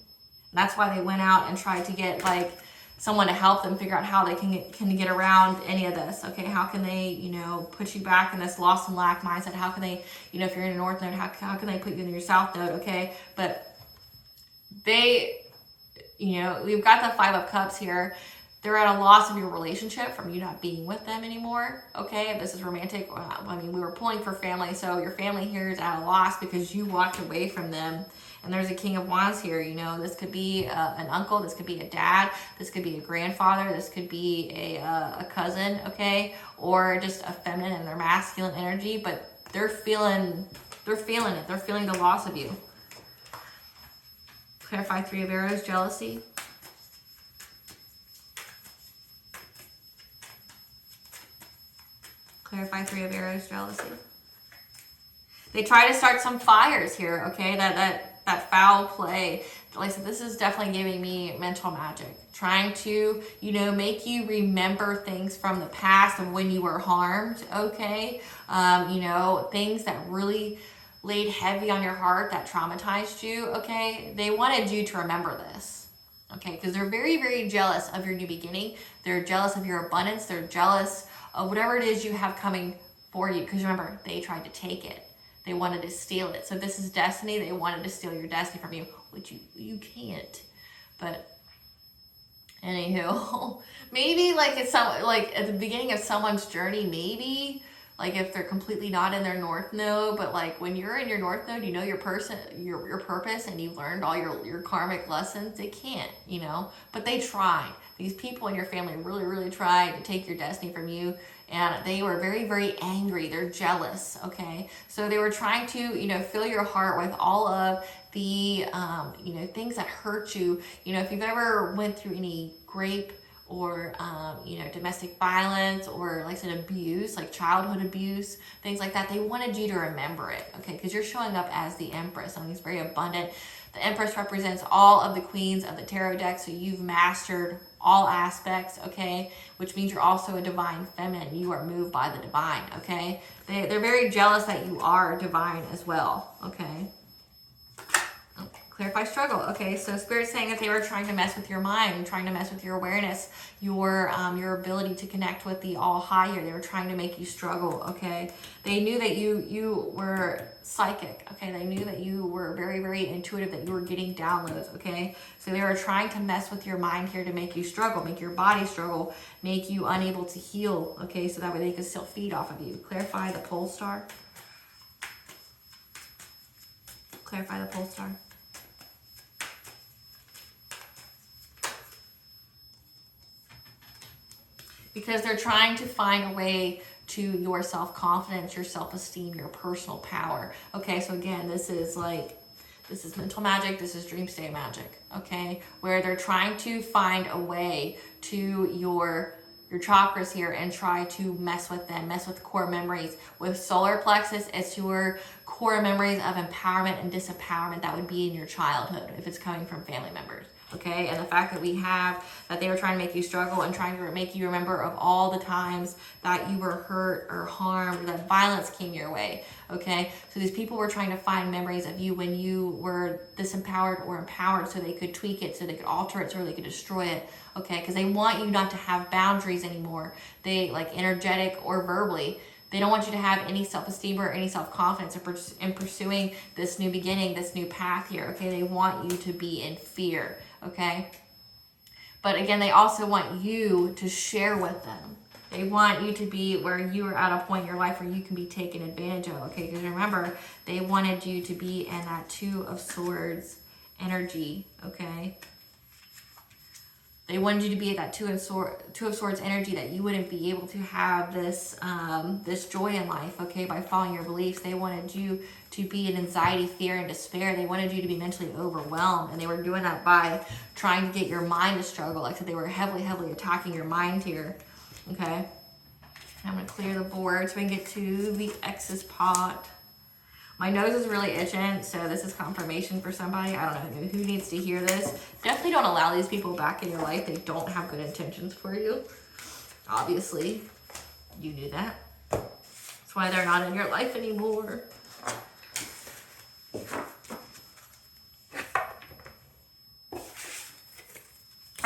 And that's why they went out and tried to get like someone to help them figure out how they can get around any of this. Okay, how can they, you know, put you back in this lost and lack mindset? How can they, you know, if you're in a north node, how can they put you in your south node? Okay, but they, you know, we've got the 5 of Cups here. They're at a loss of your relationship from you not being with them anymore. Okay, if this is romantic, I mean, we were pulling for family, so your family here is at a loss because you walked away from them. And there's a King of Wands here. You know, this could be an uncle, this could be a dad, this could be a grandfather, this could be a cousin, okay, or just a feminine and their masculine energy. But they're feeling it. They're feeling the loss of you. Clarify 3 of Arrows, jealousy. Clarify 3 of Arrows, jealousy. They try to start some fires here, okay? That foul play. Like I said, this is definitely giving me mental magic. Trying to, you know, make you remember things from the past of when you were harmed, okay? You know, things that really laid heavy on your heart, that traumatized you, okay? They wanted you to remember this, okay? Because they're very, very jealous of your new beginning. They're jealous of your abundance. They're jealous of whatever it is you have coming for you. Because remember, they tried to take it. They wanted to steal it. So this is destiny. They wanted to steal your destiny from you, which you can't. But anywho, maybe like it's like at the beginning of someone's journey, maybe like if they're completely not in their north node, but like when you're in your north node, you know your purpose, and you've learned all your karmic lessons. They can't, you know, but they tried. These people in your family really, really tried to take your destiny from you. And they were very, very angry. They're jealous, okay? So they were trying to, you know, fill your heart with all of the, you know, things that hurt you. You know, if you've ever went through any rape or, you know, domestic violence or, like I said, abuse, like childhood abuse, things like that, they wanted you to remember it, okay? Because you're showing up as the Empress. Someone who's very abundant. The Empress represents all of the queens of the tarot deck, so you've mastered all aspects, okay? Which means you're also a divine feminine. You are moved by the divine, okay? They're very jealous that you are divine as well, okay? Clarify struggle. Okay, so Spirit's saying that they were trying to mess with your mind, trying to mess with your awareness, your ability to connect with the all higher. They were trying to make you struggle, okay? They knew that you were psychic, okay? They knew that you were very, very intuitive, that you were getting downloads, okay? So they were trying to mess with your mind here to make you struggle, make your body struggle, make you unable to heal, okay? So that way they could still feed off of you. Clarify the pole star. Clarify the pole star. Because they're trying to find a way to your self-confidence, your self-esteem, your personal power. Okay, so again, this is mental magic, this is dream state magic, okay? Where they're trying to find a way to your chakras here and try to mess with them, mess with core memories. With solar plexus, it's your core memories of empowerment and disempowerment that would be in your childhood if it's coming from family members. Okay, and the fact that we have that they were trying to make you struggle and trying to make you remember of all the times that you were hurt or harmed or that violence came your way. Okay, so these people were trying to find memories of you when you were disempowered or empowered, so they could tweak it, so they could alter it, so they could destroy it. Okay, because they want you not to have boundaries anymore. They, like, energetic or verbally, they don't want you to have any self-esteem or any self-confidence in pursuing this new beginning, this new path here. Okay, they want you to be in fear. Okay, but again, they also want you to share with them. They want you to be where you are at a point in your life where you can be taken advantage of. Okay, because remember, they wanted you to be in that 2 of Swords energy. Okay, they wanted you to be at that 2 of Swords energy, that you wouldn't be able to have this this joy in life, okay, by following your beliefs. They wanted you to be in anxiety, fear, and despair. They wanted you to be mentally overwhelmed, and they were doing that by trying to get your mind to struggle. Like I said, they were heavily, heavily attacking your mind here, okay? I'm going to clear the board so we can get to the X's pot. My nose is really itching, so this is confirmation for somebody. I don't know who needs to hear this. Definitely don't allow these people back in your life. They don't have good intentions for you. Obviously, you knew that. That's why they're not in your life anymore.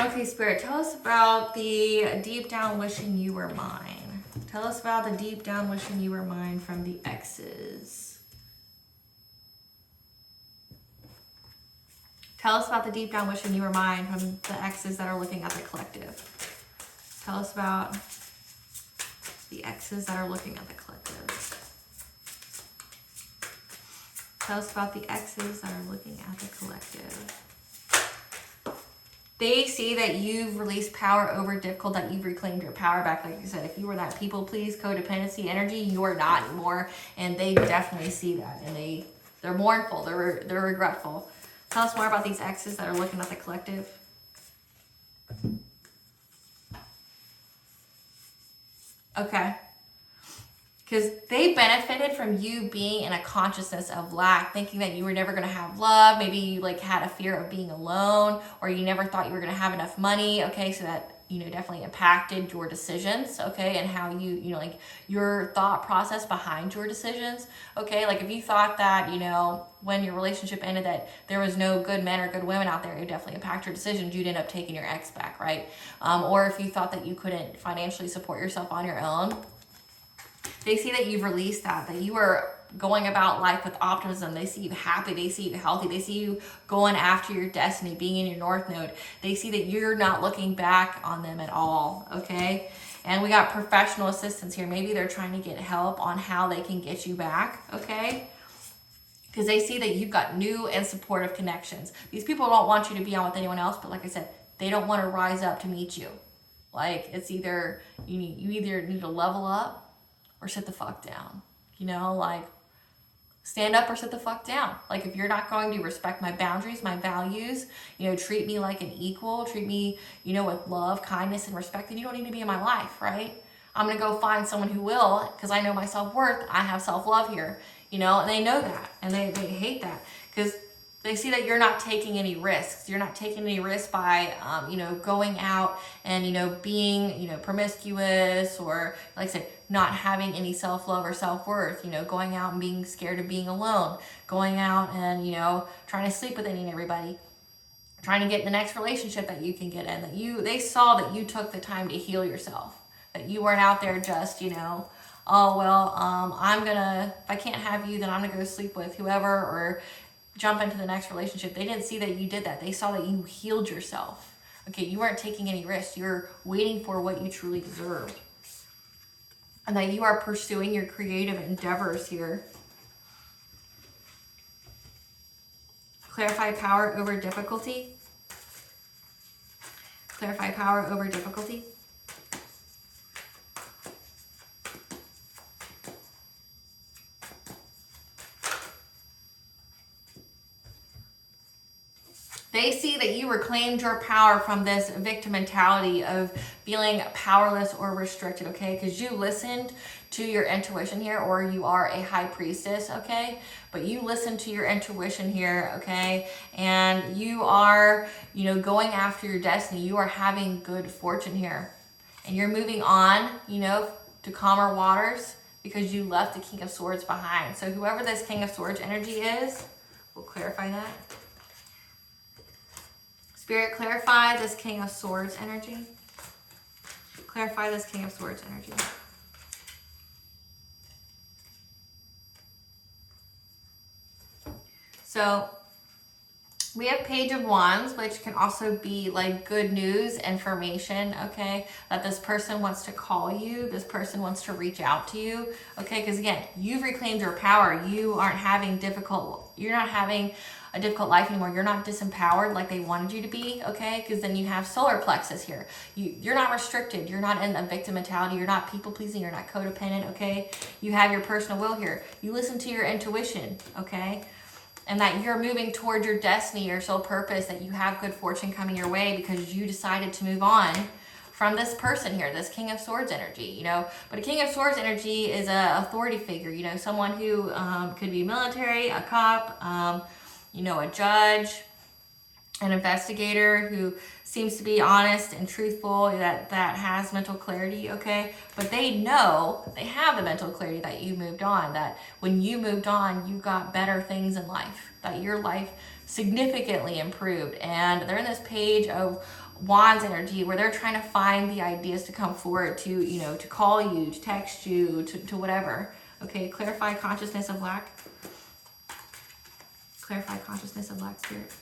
Okay, Spirit, tell us about the deep down wishing you were mine. Tell us about the deep down wishing you were mine from the X's. Tell us about the deep down wishing you were mine from the X's that are looking at the collective. Tell us about the X's that are looking at the collective. Tell us about the X's that are looking at the collective. They see that you've released power over difficult, that you've reclaimed your power back. Like I said, if you were that people please, codependency energy, you are not anymore. And they definitely see that. And they're mournful, they're regretful. Tell us more about these X's that are looking at the collective. Okay. Because they benefited from you being in a consciousness of lack, thinking that you were never going to have love. Maybe you like had a fear of being alone, or you never thought you were going to have enough money. Okay, so that, you know, definitely impacted your decisions. Okay, and how you know, like your thought process behind your decisions. Okay, like if you thought that, you know, when your relationship ended that there was no good men or good women out there, it would definitely impact your decisions. You'd end up taking your ex back, right? Or if you thought that you couldn't financially support yourself on your own. They see that you've released that you are going about life with optimism. They see you happy. They see you healthy. They see you going after your destiny, being in your North Node. They see that you're not looking back on them at all, okay? And we got professional assistance here. Maybe they're trying to get help on how they can get you back, okay? Because they see that you've got new and supportive connections. These people don't want you to be on with anyone else, but like I said, they don't want to rise up to meet you. Like it's either, you either need to level up or sit the fuck down, you know, like stand up or sit the fuck down. Like if you're not going to respect my boundaries, my values, you know, treat me like an equal, treat me, you know, with love, kindness, and respect, then you don't need to be in my life, right? I'm going to go find someone who will, because I know my self-worth. I have self-love here, you know, and they know that, and they hate that because they see that you're not taking any risks. You're not taking any risks by, you know, going out and, you know, being, you know, promiscuous, or like I said, not having any self-love or self-worth, you know, going out and being scared of being alone, going out and, you know, trying to sleep with any and everybody, trying to get in the next relationship that you can get in, they saw that you took the time to heal yourself, that you weren't out there just, you know, oh, well, if I can't have you, then I'm gonna go sleep with whoever, or jump into the next relationship. They didn't see that you did that. They saw that you healed yourself. Okay, you weren't taking any risks. You're waiting for what you truly deserve. And that you are pursuing your creative endeavors here. Clarify power over difficulty. Clarify power over difficulty. They see that you reclaimed your power from this victim mentality of feeling powerless or restricted, okay? Because you listened to your intuition here, or you are a high priestess, okay? But you listen to your intuition here, okay? And you are, you know, going after your destiny. You are having good fortune here. And you're moving on, you know, to calmer waters because you left the King of Swords behind. So whoever this King of Swords energy is, we'll clarify that. Spirit, clarify this King of Swords energy. Clarify this King of Swords energy. So we have Page of Wands, which can also be like good news, information, okay? That this person wants to call you. This person wants to reach out to you, okay? Because again, you've reclaimed your power. You're not having a difficult life anymore. You're not disempowered like they wanted you to be, okay? Because then you have solar plexus here. You're not restricted. You're not in a victim mentality. You're not people pleasing. You're not codependent, okay? You have your personal will here. You listen to your intuition, okay? And that you're moving toward your destiny, your soul purpose, that you have good fortune coming your way because you decided to move on from this person here, this King of Swords energy, you know. But a King of Swords energy is a authority figure, you know, someone who could be military, a cop, you know, a judge, an investigator who seems to be honest and truthful, that has mental clarity, okay? But they know, they have the mental clarity that you moved on, that when you moved on, you got better things in life, that your life significantly improved. And they're in this page of Wands energy where they're trying to find the ideas to come forward, to, you know, to call you, to text you, to whatever. Okay, clarify consciousness of lack. Clarify consciousness of lack, Spirit.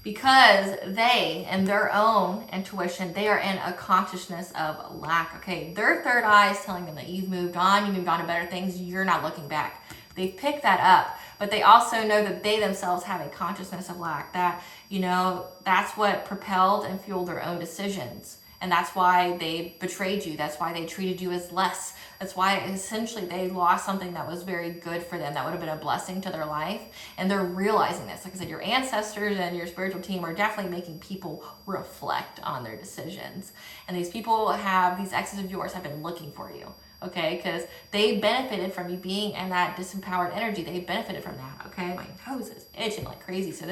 Because they, in their own intuition, they are in a consciousness of lack, okay? Their third eye is telling them that you've moved on to better things, you're not looking back. They've picked that up, but they also know that they themselves have a consciousness of lack, that, you know, that's what propelled and fueled their own decisions. And that's why they betrayed you. That's why they treated you as less. That's why essentially they lost something that was very good for them, that would have been a blessing to their life. And they're realizing this. Like I said, your ancestors and your spiritual team are definitely making people reflect on their decisions. And these people these exes of yours have been looking for you, okay? Because they benefited from you being in that disempowered energy. They benefited from that, okay? My nose is itching like crazy. So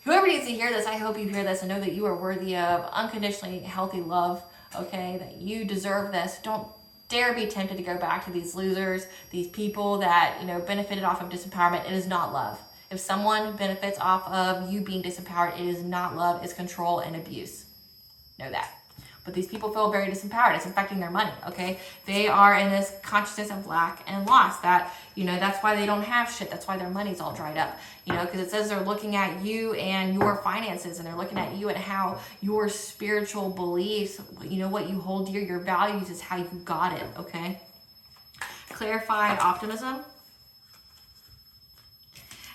whoever needs to hear this, I hope you hear this and know that you are worthy of unconditionally healthy love, okay? That you deserve this. Don't dare be tempted to go back to these losers, these people that, you know, benefited off of disempowerment. It is not love. If someone benefits off of you being disempowered, it is not love, it's control and abuse. Know that. But these people feel very disempowered. It's affecting their money, okay? They are in this consciousness of lack and loss, that, you know, that's why they don't have shit. That's why their money's all dried up, you know, because it says they're looking at you and your finances, and they're looking at you and how your spiritual beliefs, you know, what you hold dear, your values is how you got it, okay? Clarify optimism.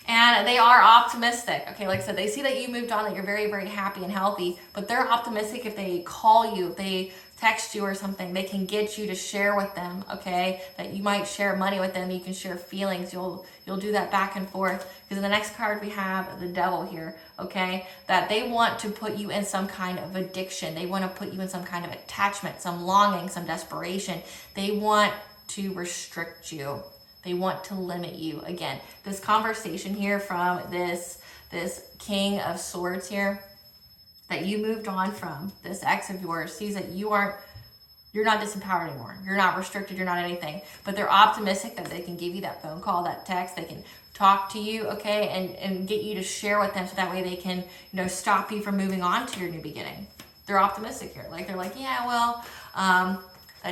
And they are optimistic. Okay, like I said, they see that you moved on, that you're very, very happy and healthy, but they're optimistic if they call you, if they text you or something, they can get you to share with them, okay? That you might share money with them, you can share feelings, you'll do that back and forth. Because in the next card we have the devil here, okay? That they want to put you in some kind of addiction. They want to put you in some kind of attachment, some longing, some desperation. They want to restrict you. They want to limit you. Again, this conversation here from this King of Swords here, that you moved on from, this ex of yours, sees that you're not disempowered anymore. You're not restricted. You're not anything. But they're optimistic that they can give you that phone call, that text. They can talk to you, okay, and get you to share with them, so that way they can, you know, stop you from moving on to your new beginning. They're optimistic here. Like, they're like, yeah, well,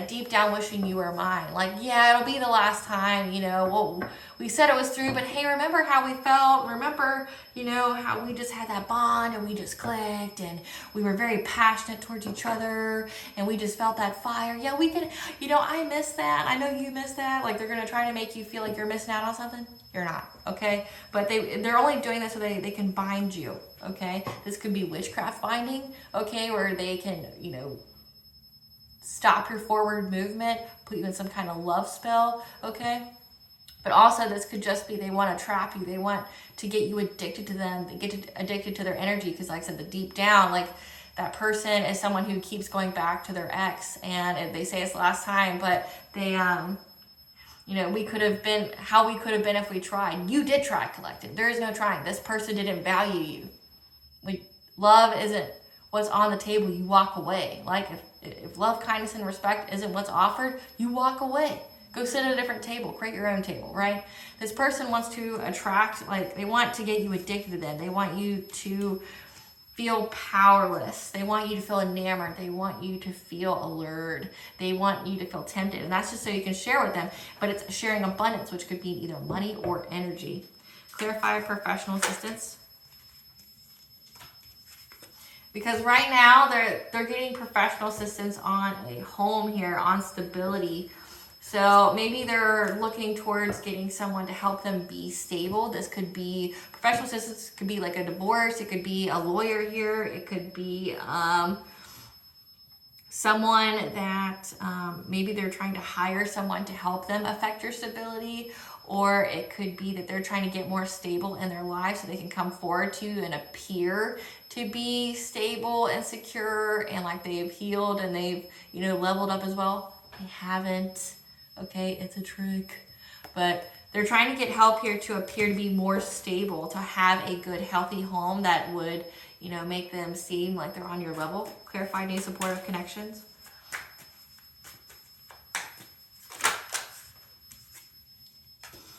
deep down wishing you were mine. Like, yeah, it'll be the last time, you know, well, we said it was through, but hey, remember how we felt? Remember, you know, how we just had that bond and we just clicked and we were very passionate towards each other and we just felt that fire. Yeah, we could, you know, I miss that. I know you miss that. Like, they're going to try to make you feel like you're missing out on something. You're not, okay? But they're only doing this so they can bind you, okay? This could be witchcraft binding, okay, where they can, you know, stop your forward movement, put you in some kind of love spell, okay? But also this could just be they want to trap you. They want to get you addicted to them. They get addicted to their energy because, like I said, the deep down, like, that person is someone who keeps going back to their ex, and they say it's the last time, but they, you know, we could have been how we could have been if we tried. You did try, collective. There is no trying. This person didn't value you. Love isn't what's on the table. You walk away. Like, if love, kindness, and respect isn't what's offered, you walk away. Go sit at a different table. Create your own table, right? This person wants to attract, like, they want to get you addicted to them. They want you to feel powerless. They want you to feel enamored. They want you to feel allured. They want you to feel tempted. And that's just so you can share with them. But it's sharing abundance, which could be either money or energy. Clarify professional assistance. Because right now they're getting professional assistance on a home here, on stability. So maybe they're looking towards getting someone to help them be stable. This could be professional assistance, could be like a divorce, it could be a lawyer here, it could be someone that maybe they're trying to hire someone to help them affect your stability, or it could be that they're trying to get more stable in their life so they can come forward to you and appear to be stable and secure and like they've healed and they've, you know, leveled up as well. They haven't. Okay, it's a trick. But they're trying to get help here to appear to be more stable, to have a good, healthy home that would, you know, make them seem like they're on your level. Clarify any supportive connections.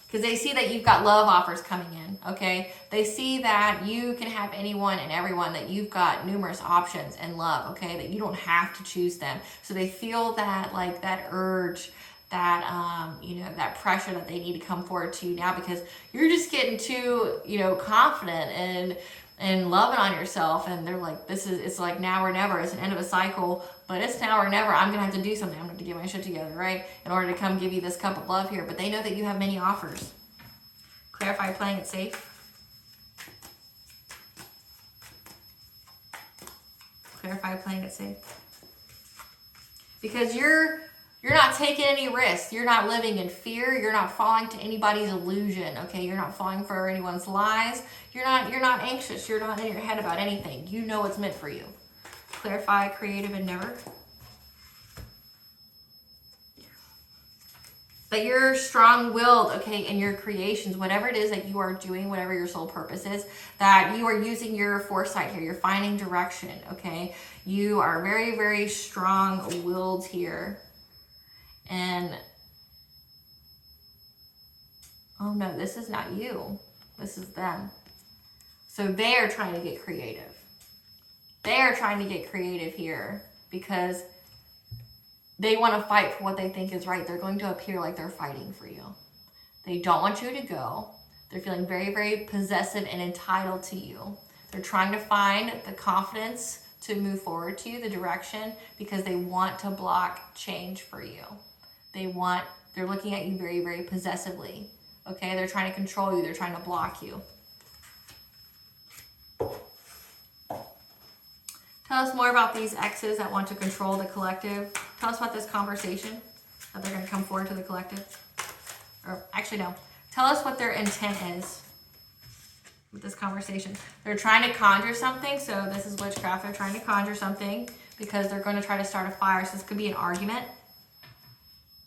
Because they see that you've got love offers coming in, okay? They see that you can have anyone and everyone, that you've got numerous options in love, okay? That you don't have to choose them. So they feel that, like, that urge, that, you know, that pressure that they need to come forward to you now because you're just getting too, you know, confident and loving on yourself. And they're like, it's like now or never. It's an end of a cycle, but it's now or never. I'm going to have to do something. I'm going to get my shit together, right? In order to come give you this cup of love here. But they know that you have many offers. Clarify playing it safe. Clarify playing it safe. Because you're not taking any risks. You're not living in fear. You're not falling to anybody's illusion, okay? You're not falling for anyone's lies. You're not anxious. You're not in your head about anything. You know what's meant for you. Clarify creative endeavor. That you're strong-willed, okay, in your creations, whatever it is that you are doing, whatever your soul purpose is, that you are using your foresight here. You're finding direction, okay? You are very, very strong-willed here. And, oh no, this is not you. This is them. So they are trying to get creative. They are trying to get creative here because they want to fight for what they think is right. They're going to appear like they're fighting for you. They don't want you to go. They're feeling very, very possessive and entitled to you. They're trying to find the confidence to move forward to you, the direction, because they want to block change for you. They're looking at you very, very possessively. Okay, they're trying to control you. They're trying to block you. Tell us more about these exes that want to control the collective. Tell us about this conversation that they're going to come forward to the collective. Or actually, no. Tell us what their intent is with this conversation. They're trying to conjure something. So this is witchcraft. They're trying to conjure something because they're going to try to start a fire. So this could be an argument.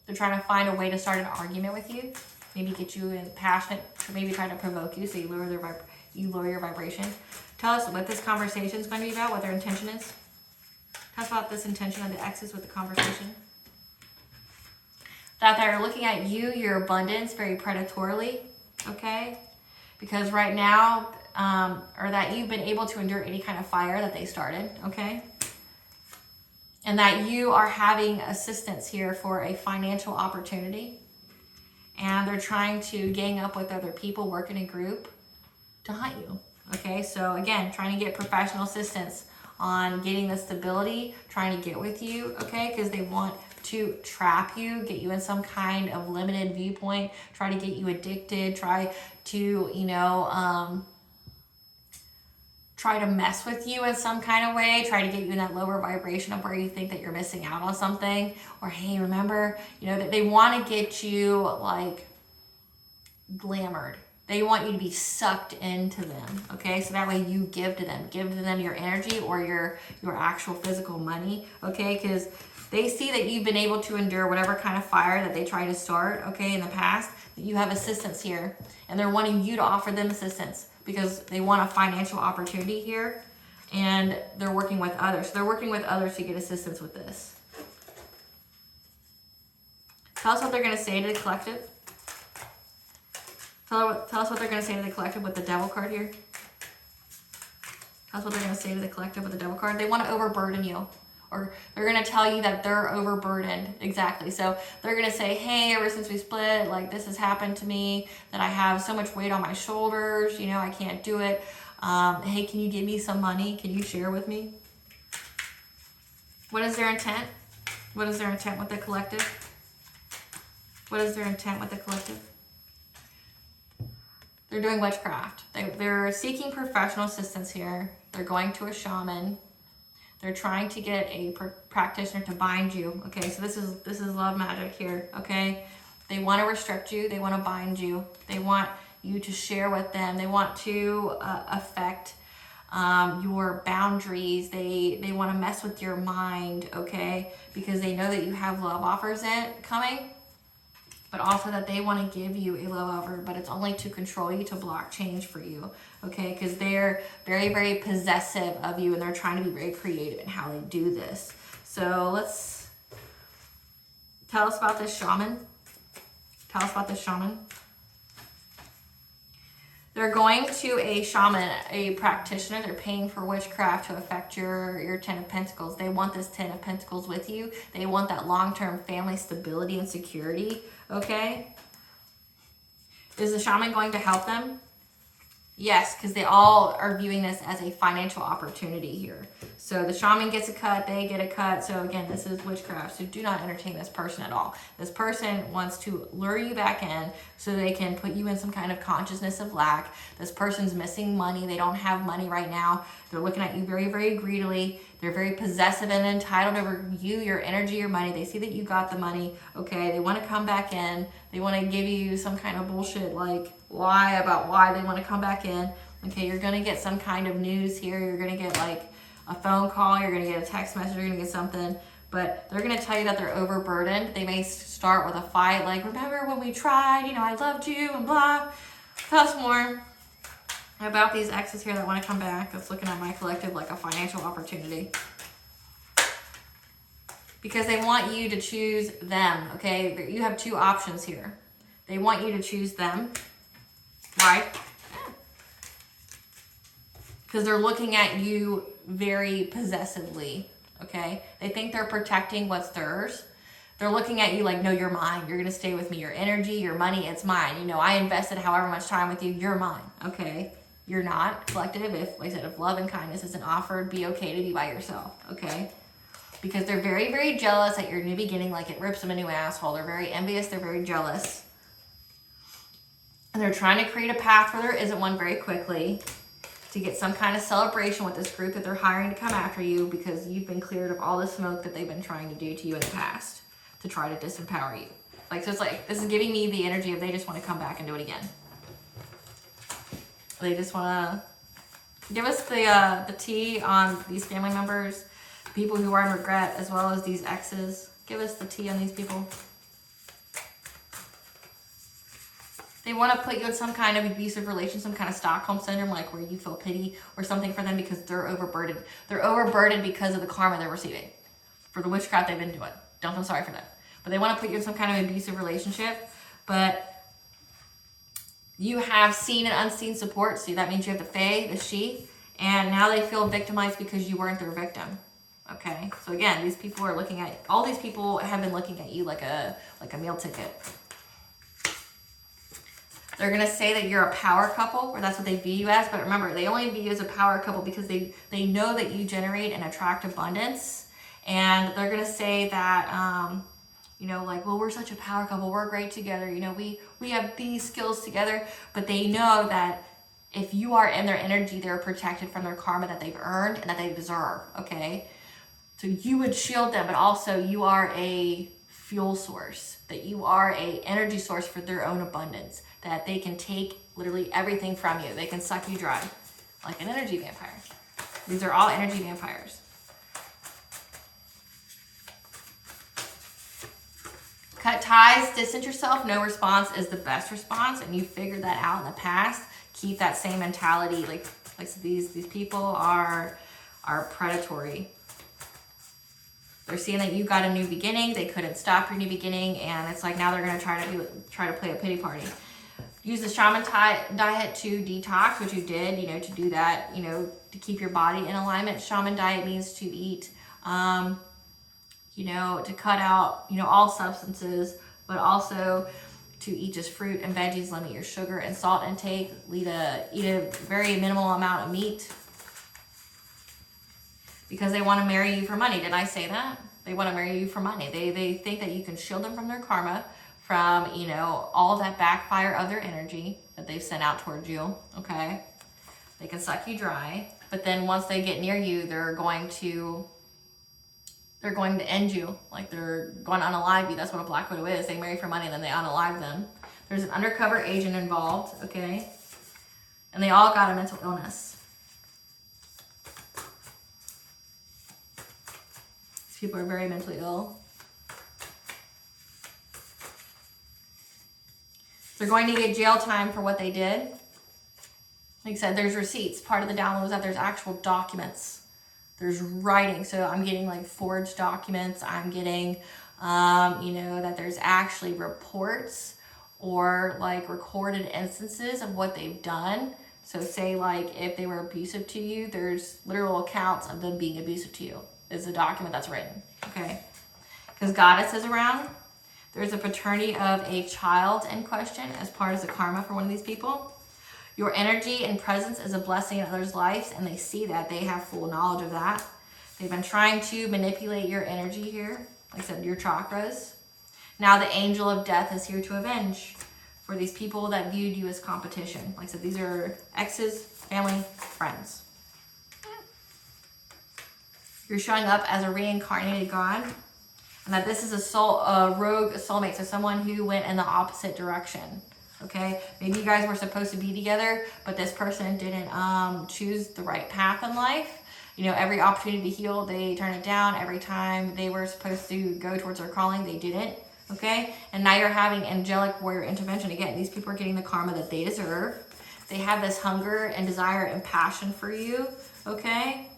They're trying to find a way to start an argument with you. Maybe get you in passionate, maybe try to provoke you so you lower your vibration. Tell us what this conversation is going to be about, what their intention is. Tell us about this intention of the exes with the conversation. That they're looking at you, your abundance, very predatorily, okay? Because right now, or that you've been able to endure any kind of fire that they started, okay? And that you are having assistance here for a financial opportunity. And they're trying to gang up with other people, work in a group to hunt you. Okay, so again, trying to get professional assistance on getting the stability, trying to get with you, okay, because they want to trap you, get you in some kind of limited viewpoint, try to get you addicted, try to, try to mess with you in some kind of way, try to get you in that lower vibration of where you think that you're missing out on something, or hey, remember, that they want to get you like glamored. They want you to be sucked into them, okay? So that way you give to them your energy or your actual physical money, okay? Because they see that you've been able to endure whatever kind of fire that they try to start, okay, in the past, that you have assistance here, and they're wanting you to offer them assistance because they want a financial opportunity here, and they're working with others. So they're working with others to get assistance with this. Tell us what they're going to say to the collective. Tell us what they're going to say to the collective with the devil card here. Tell us what they're going to say to the collective with the devil card. They want to overburden you. Or they're going to tell you that they're overburdened. Exactly. So they're going to say, hey, ever since we split, like this has happened to me, that I have so much weight on my shoulders. I can't do it. Hey, can you give me some money? Can you share with me? What is their intent? What is their intent with the collective? What is their intent with the collective? They're doing witchcraft. They're seeking professional assistance here. They're going to a shaman. They're trying to get a practitioner to bind you. Okay, so this is love magic here. Okay, They want to restrict you. They want to bind you. They want you to share with them. They want to affect your boundaries. They want to mess with your mind, okay? Because they know that you have love offers coming, but also that they want to give you a love offer, but it's only to control you, to block change for you, okay? Because they're very, very possessive of you, and they're trying to be very creative in how they do this. So let's tell us about this shaman. Tell us about this shaman. They're going to a shaman, a practitioner. They're paying for witchcraft to affect your 10 of Pentacles. They want this 10 of Pentacles with you. They want that long-term family stability and security, okay? Is the shaman going to help them? Yes, because they all are viewing this as a financial opportunity here. So the shaman gets a cut, they get a cut. So again, this is witchcraft. So do not entertain this person at all. This person wants to lure you back in so they can put you in some kind of consciousness of lack. This person's missing money. They don't have money right now. They're looking at you very, very greedily. They're very possessive and entitled over you, your energy, your money. They see that you got the money, okay? They want to come back in. They want to give you some kind of bullshit like lie about why they want to come back in. Okay, you're going to get some kind of news here. You're going to get like a phone call. You're going to get a text message. You're going to get something. But they're going to tell you that they're overburdened. They may start with a fight like, remember when we tried, I loved you and blah. Tell us more about these exes here that want to come back. That's looking at my collective like a financial opportunity. Because they want you to choose them, okay? You have two options here. They want you to choose them. Why? Because they're looking at you very possessively, okay? They think they're protecting what's theirs. They're looking at you like, no, you're mine. You're going to stay with me. Your energy, your money, it's mine. I invested however much time with you. You're mine, okay? You're not collective. If, like I said, if love and kindness isn't offered, be okay to be by yourself, okay? Because they're very, very jealous at your new beginning, like it rips them a new asshole. They're very envious. They're very jealous. And they're trying to create a path where there isn't one very quickly to get some kind of celebration with this group that they're hiring to come after you because you've been cleared of all the smoke that they've been trying to do to you in the past to try to disempower you. So it's like, this is giving me the energy of they just want to come back and do it again. They just want to give us the tea on these family members, people who are in regret, as well as these exes. Give us the tea on these people. They want to put you in some kind of abusive relation, some kind of Stockholm syndrome, like where you feel pity or something for them because they're overburdened. They're overburdened because of the karma they're receiving for the witchcraft they've been doing. Don't feel sorry for them. But they want to put you in some kind of abusive relationship. But you have seen and unseen support. So that means you have the fae, the she, and now they feel victimized because you weren't their victim. Okay. So again, these people are looking at, all these people have been looking at you like a meal ticket. They're going to say that you're a power couple, or that's what they view you as. But remember, they only view you as a power couple because they know that you generate and attract abundance. And they're going to say that, like, well, we're such a power couple. We're great together. We have these skills together. But they know that if you are in their energy, they're protected from their karma that they've earned and that they deserve, okay? So you would shield them, but also you are a fuel source, that you are a energy source for their own abundance, that they can take literally everything from you. They can suck you dry like an energy vampire. These are all energy vampires. Cut ties, distance yourself. No response is the best response, and you figured that out in the past. Keep that same mentality. Like these people are predatory. They're seeing that you got a new beginning. They couldn't stop your new beginning, and it's like now they're going to try to play a pity party. Use the shaman diet to detox, which you did, to do that, to keep your body in alignment. Shaman diet means to eat, to cut out, all substances, but also to eat just fruit and veggies, limit your sugar and salt intake, eat a very minimal amount of meat. Because they want to marry you for money. Did I say that? They want to marry you for money. They think that you can shield them from their karma, from, all that backfire of their energy that they've sent out towards you, okay? They can suck you dry. But then once they get near you, they're going to they're going to end you. Like they're going to unalive you. That's what a black widow is. They marry for money and then they unalive them. There's an undercover agent involved, okay? And they all got a mental illness. These people are very mentally ill. They're going to get jail time for what they did. Like I said, there's receipts. Part of the download is that there's actual documents. There's writing. So I'm getting like forged documents. I'm getting, that there's actually reports or like recorded instances of what they've done. So say like if they were abusive to you, there's literal accounts of them being abusive to you. Is a document that's written, okay? Because Goddess is around. There's a paternity of a child in question as part of the karma for one of these people. Your energy and presence is a blessing in others' lives, and they see that. They have full knowledge of that. They've been trying to manipulate your energy here, like I said, your chakras. Now the angel of death is here to avenge for these people that viewed you as competition. Like I said, these are exes, family, friends. You're showing up as a reincarnated God, and that this is a rogue soulmate, so someone who went in the opposite direction. Okay, maybe you guys were supposed to be together, but this person didn't choose the right path in life. You know, every opportunity to heal, they turn it down. Every time they were supposed to go towards their calling, they didn't. Okay, and now you're having angelic warrior intervention. Again, these people are getting the karma that they deserve. They have this hunger and desire and passion for you. Okay,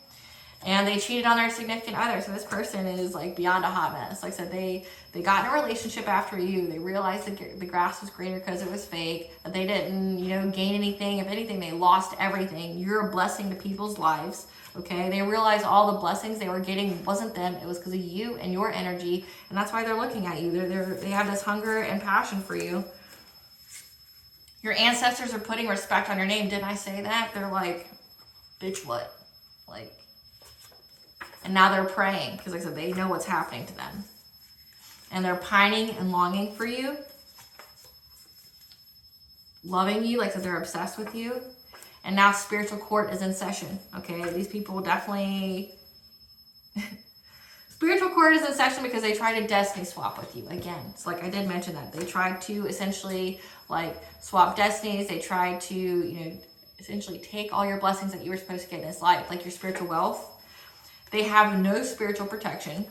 and they cheated on their significant other. So this person is like beyond a hot mess. Like I said, they got in a relationship after you. They realized that the grass was greener because it was fake. That they didn't, gain anything. If anything, they lost everything. You're a blessing to people's lives. Okay, they realized all the blessings they were getting wasn't them. It was because of you and your energy, and that's why they're looking at you. They have this hunger and passion for you. Your ancestors are putting respect on your name. Didn't I say that? They're like, bitch, what? Like, and now they're praying because, like I said, they know what's happening to them, and they're pining and longing for you, loving you. Like I said, they're obsessed with you. And now spiritual court is in session, okay? These people definitely... Spiritual court is in session because they tried to destiny swap with you. Again, it's like I did mention that. They tried to essentially, like, swap destinies. They tried to, essentially take all your blessings that you were supposed to get in this life, like your spiritual wealth. They have no spiritual protection.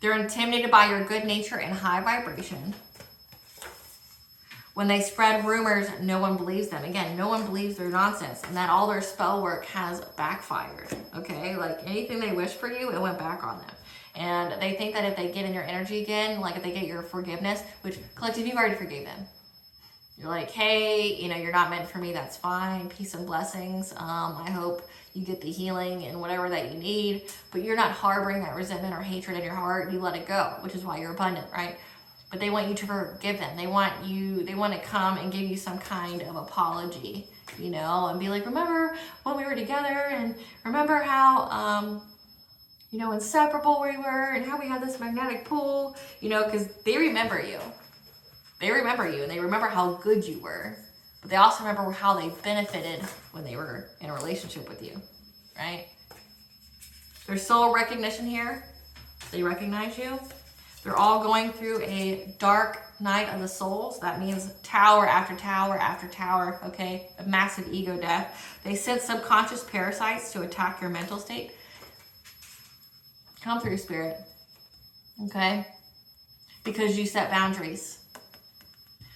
They're intimidated by your good nature and high vibration. When they spread rumors, no one believes them. Again, no one believes their nonsense, and that all their spell work has backfired, okay? Like anything they wish for you, it went back on them. And they think that if they get in your energy again, like if they get your forgiveness, which collective, you've already forgave them. You're like, hey, you're not meant for me, that's fine. Peace and blessings. I hope you get the healing and whatever that you need, but you're not harboring that resentment or hatred in your heart. You let it go, which is why you're abundant, right? But they want you to forgive them. They want to come and give you some kind of apology, and be like, remember when we were together, and remember how, inseparable we were, and how we had this magnetic pull, because they remember you. They remember you, and they remember how good you were. But they also remember how they benefited when they were in a relationship with you, right? There's soul recognition here. They recognize you. They're all going through a dark night of the souls. That means tower after tower after tower, okay? A massive ego death. They send subconscious parasites to attack your mental state. Come through, Spirit, okay? Because you set boundaries.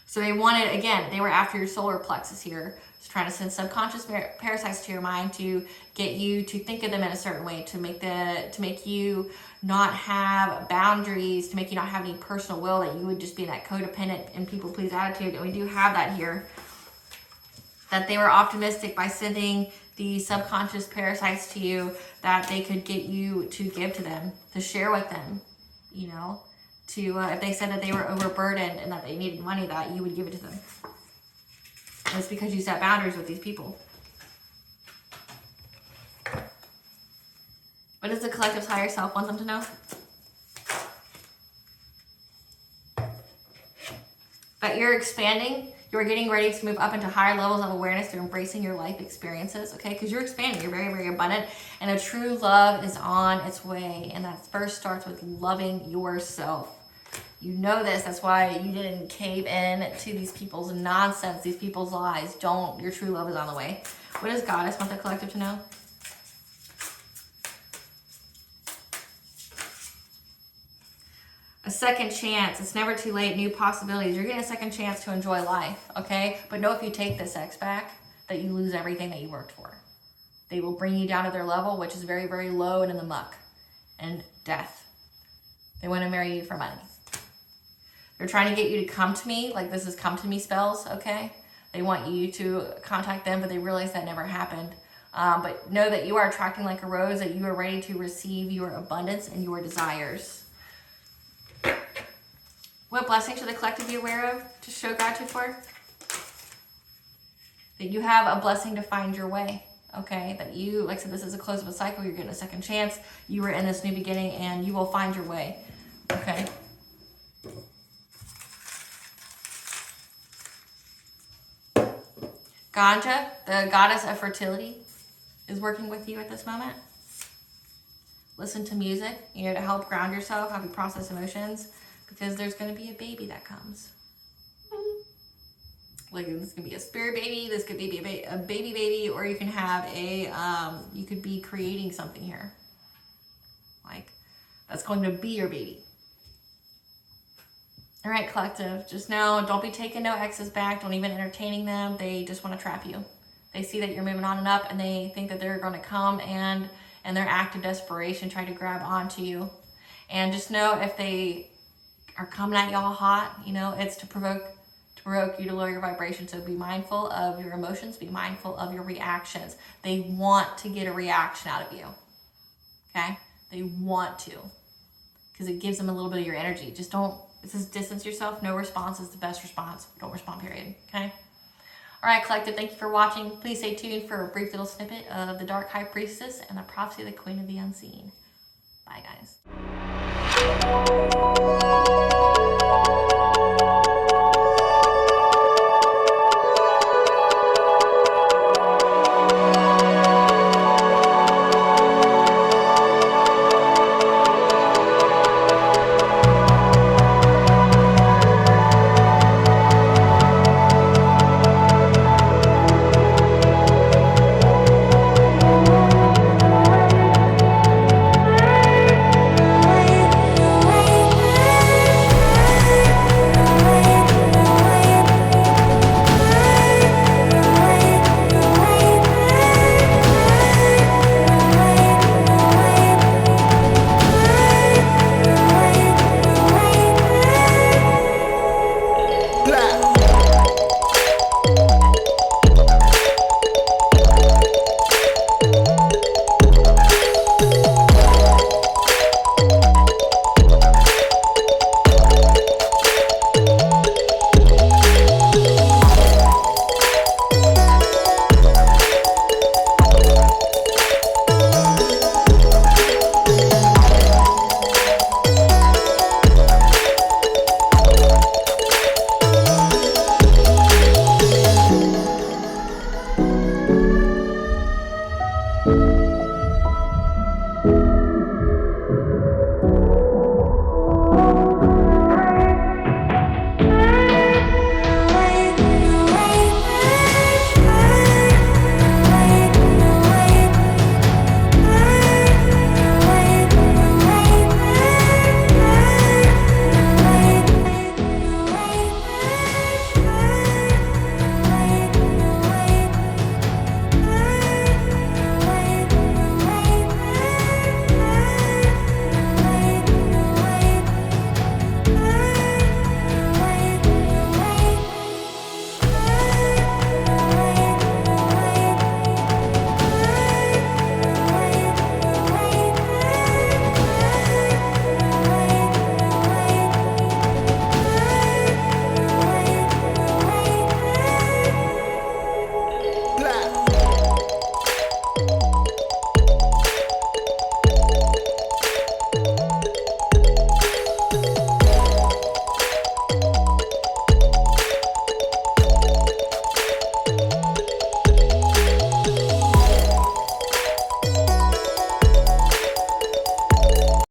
So they wanted, again, they were after your solar plexus here. Just trying to send subconscious parasites to your mind to get you to think of them in a certain way, to make you not have boundaries, to make you not have any personal will, that you would just be in that codependent and people please attitude. And we do have that here. That they were optimistic by sending the subconscious parasites to you, that they could get you to give to them, to share with them, if they said that they were overburdened and that they needed money, that you would give it to them. And it's because you set boundaries with these people. What does the collective's higher self want them to know? That you're expanding You're getting ready to move up into higher levels of awareness through embracing your life experiences, okay? Because you're expanding, you're very, very abundant, and a true love is on its way. And that first starts with loving yourself. You know this, that's why you didn't cave in to these people's nonsense, these people's lies. Don't, your true love is on the way. What does Goddess want the collective to know? A second chance. It's never too late. New possibilities. You're getting a second chance to enjoy life, okay? But know if you take this ex back, that you lose everything that you worked for. They will bring you down to their level, which is very, very low and in the muck. And death. They want to marry you for money. They're trying to get you to come to me, like this is come to me spells, okay? They want you to contact them, but they realize that never happened. But know that you are attracting like a rose, that you are ready to receive your abundance and your desires. What blessings should the collective be aware of to show gratitude for? That you have a blessing to find your way, okay? That you, like I said, this is a close of a cycle. You're getting a second chance. You are in this new beginning and you will find your way, okay? Ganja, the goddess of fertility, is working with you at this moment. Listen to music, to help ground yourself, help you process emotions, because there's going to be a baby that comes. Like this could be a spirit baby, this could be a baby baby, or you can have a, you could be creating something here. Like, that's going to be your baby. All right, collective, just know, don't be taking no exes back, don't even entertaining them. They just want to trap you. They see that you're moving on and up, and they think that they're going to come and in their act of desperation try to grab onto you. And just know if they are coming at y'all hot, it's to provoke you to lower your vibration. So be mindful of your emotions, be mindful of your reactions. They want to get a reaction out of you, okay? They want to, because it gives them a little bit of your energy. Just don't, it says distance yourself. No response is the best response. Don't respond, period, okay? All right, collective, thank you for watching. Please stay tuned for a brief little snippet of the Dark High Priestess and the Prophecy of the Queen of the Unseen. Bye, guys.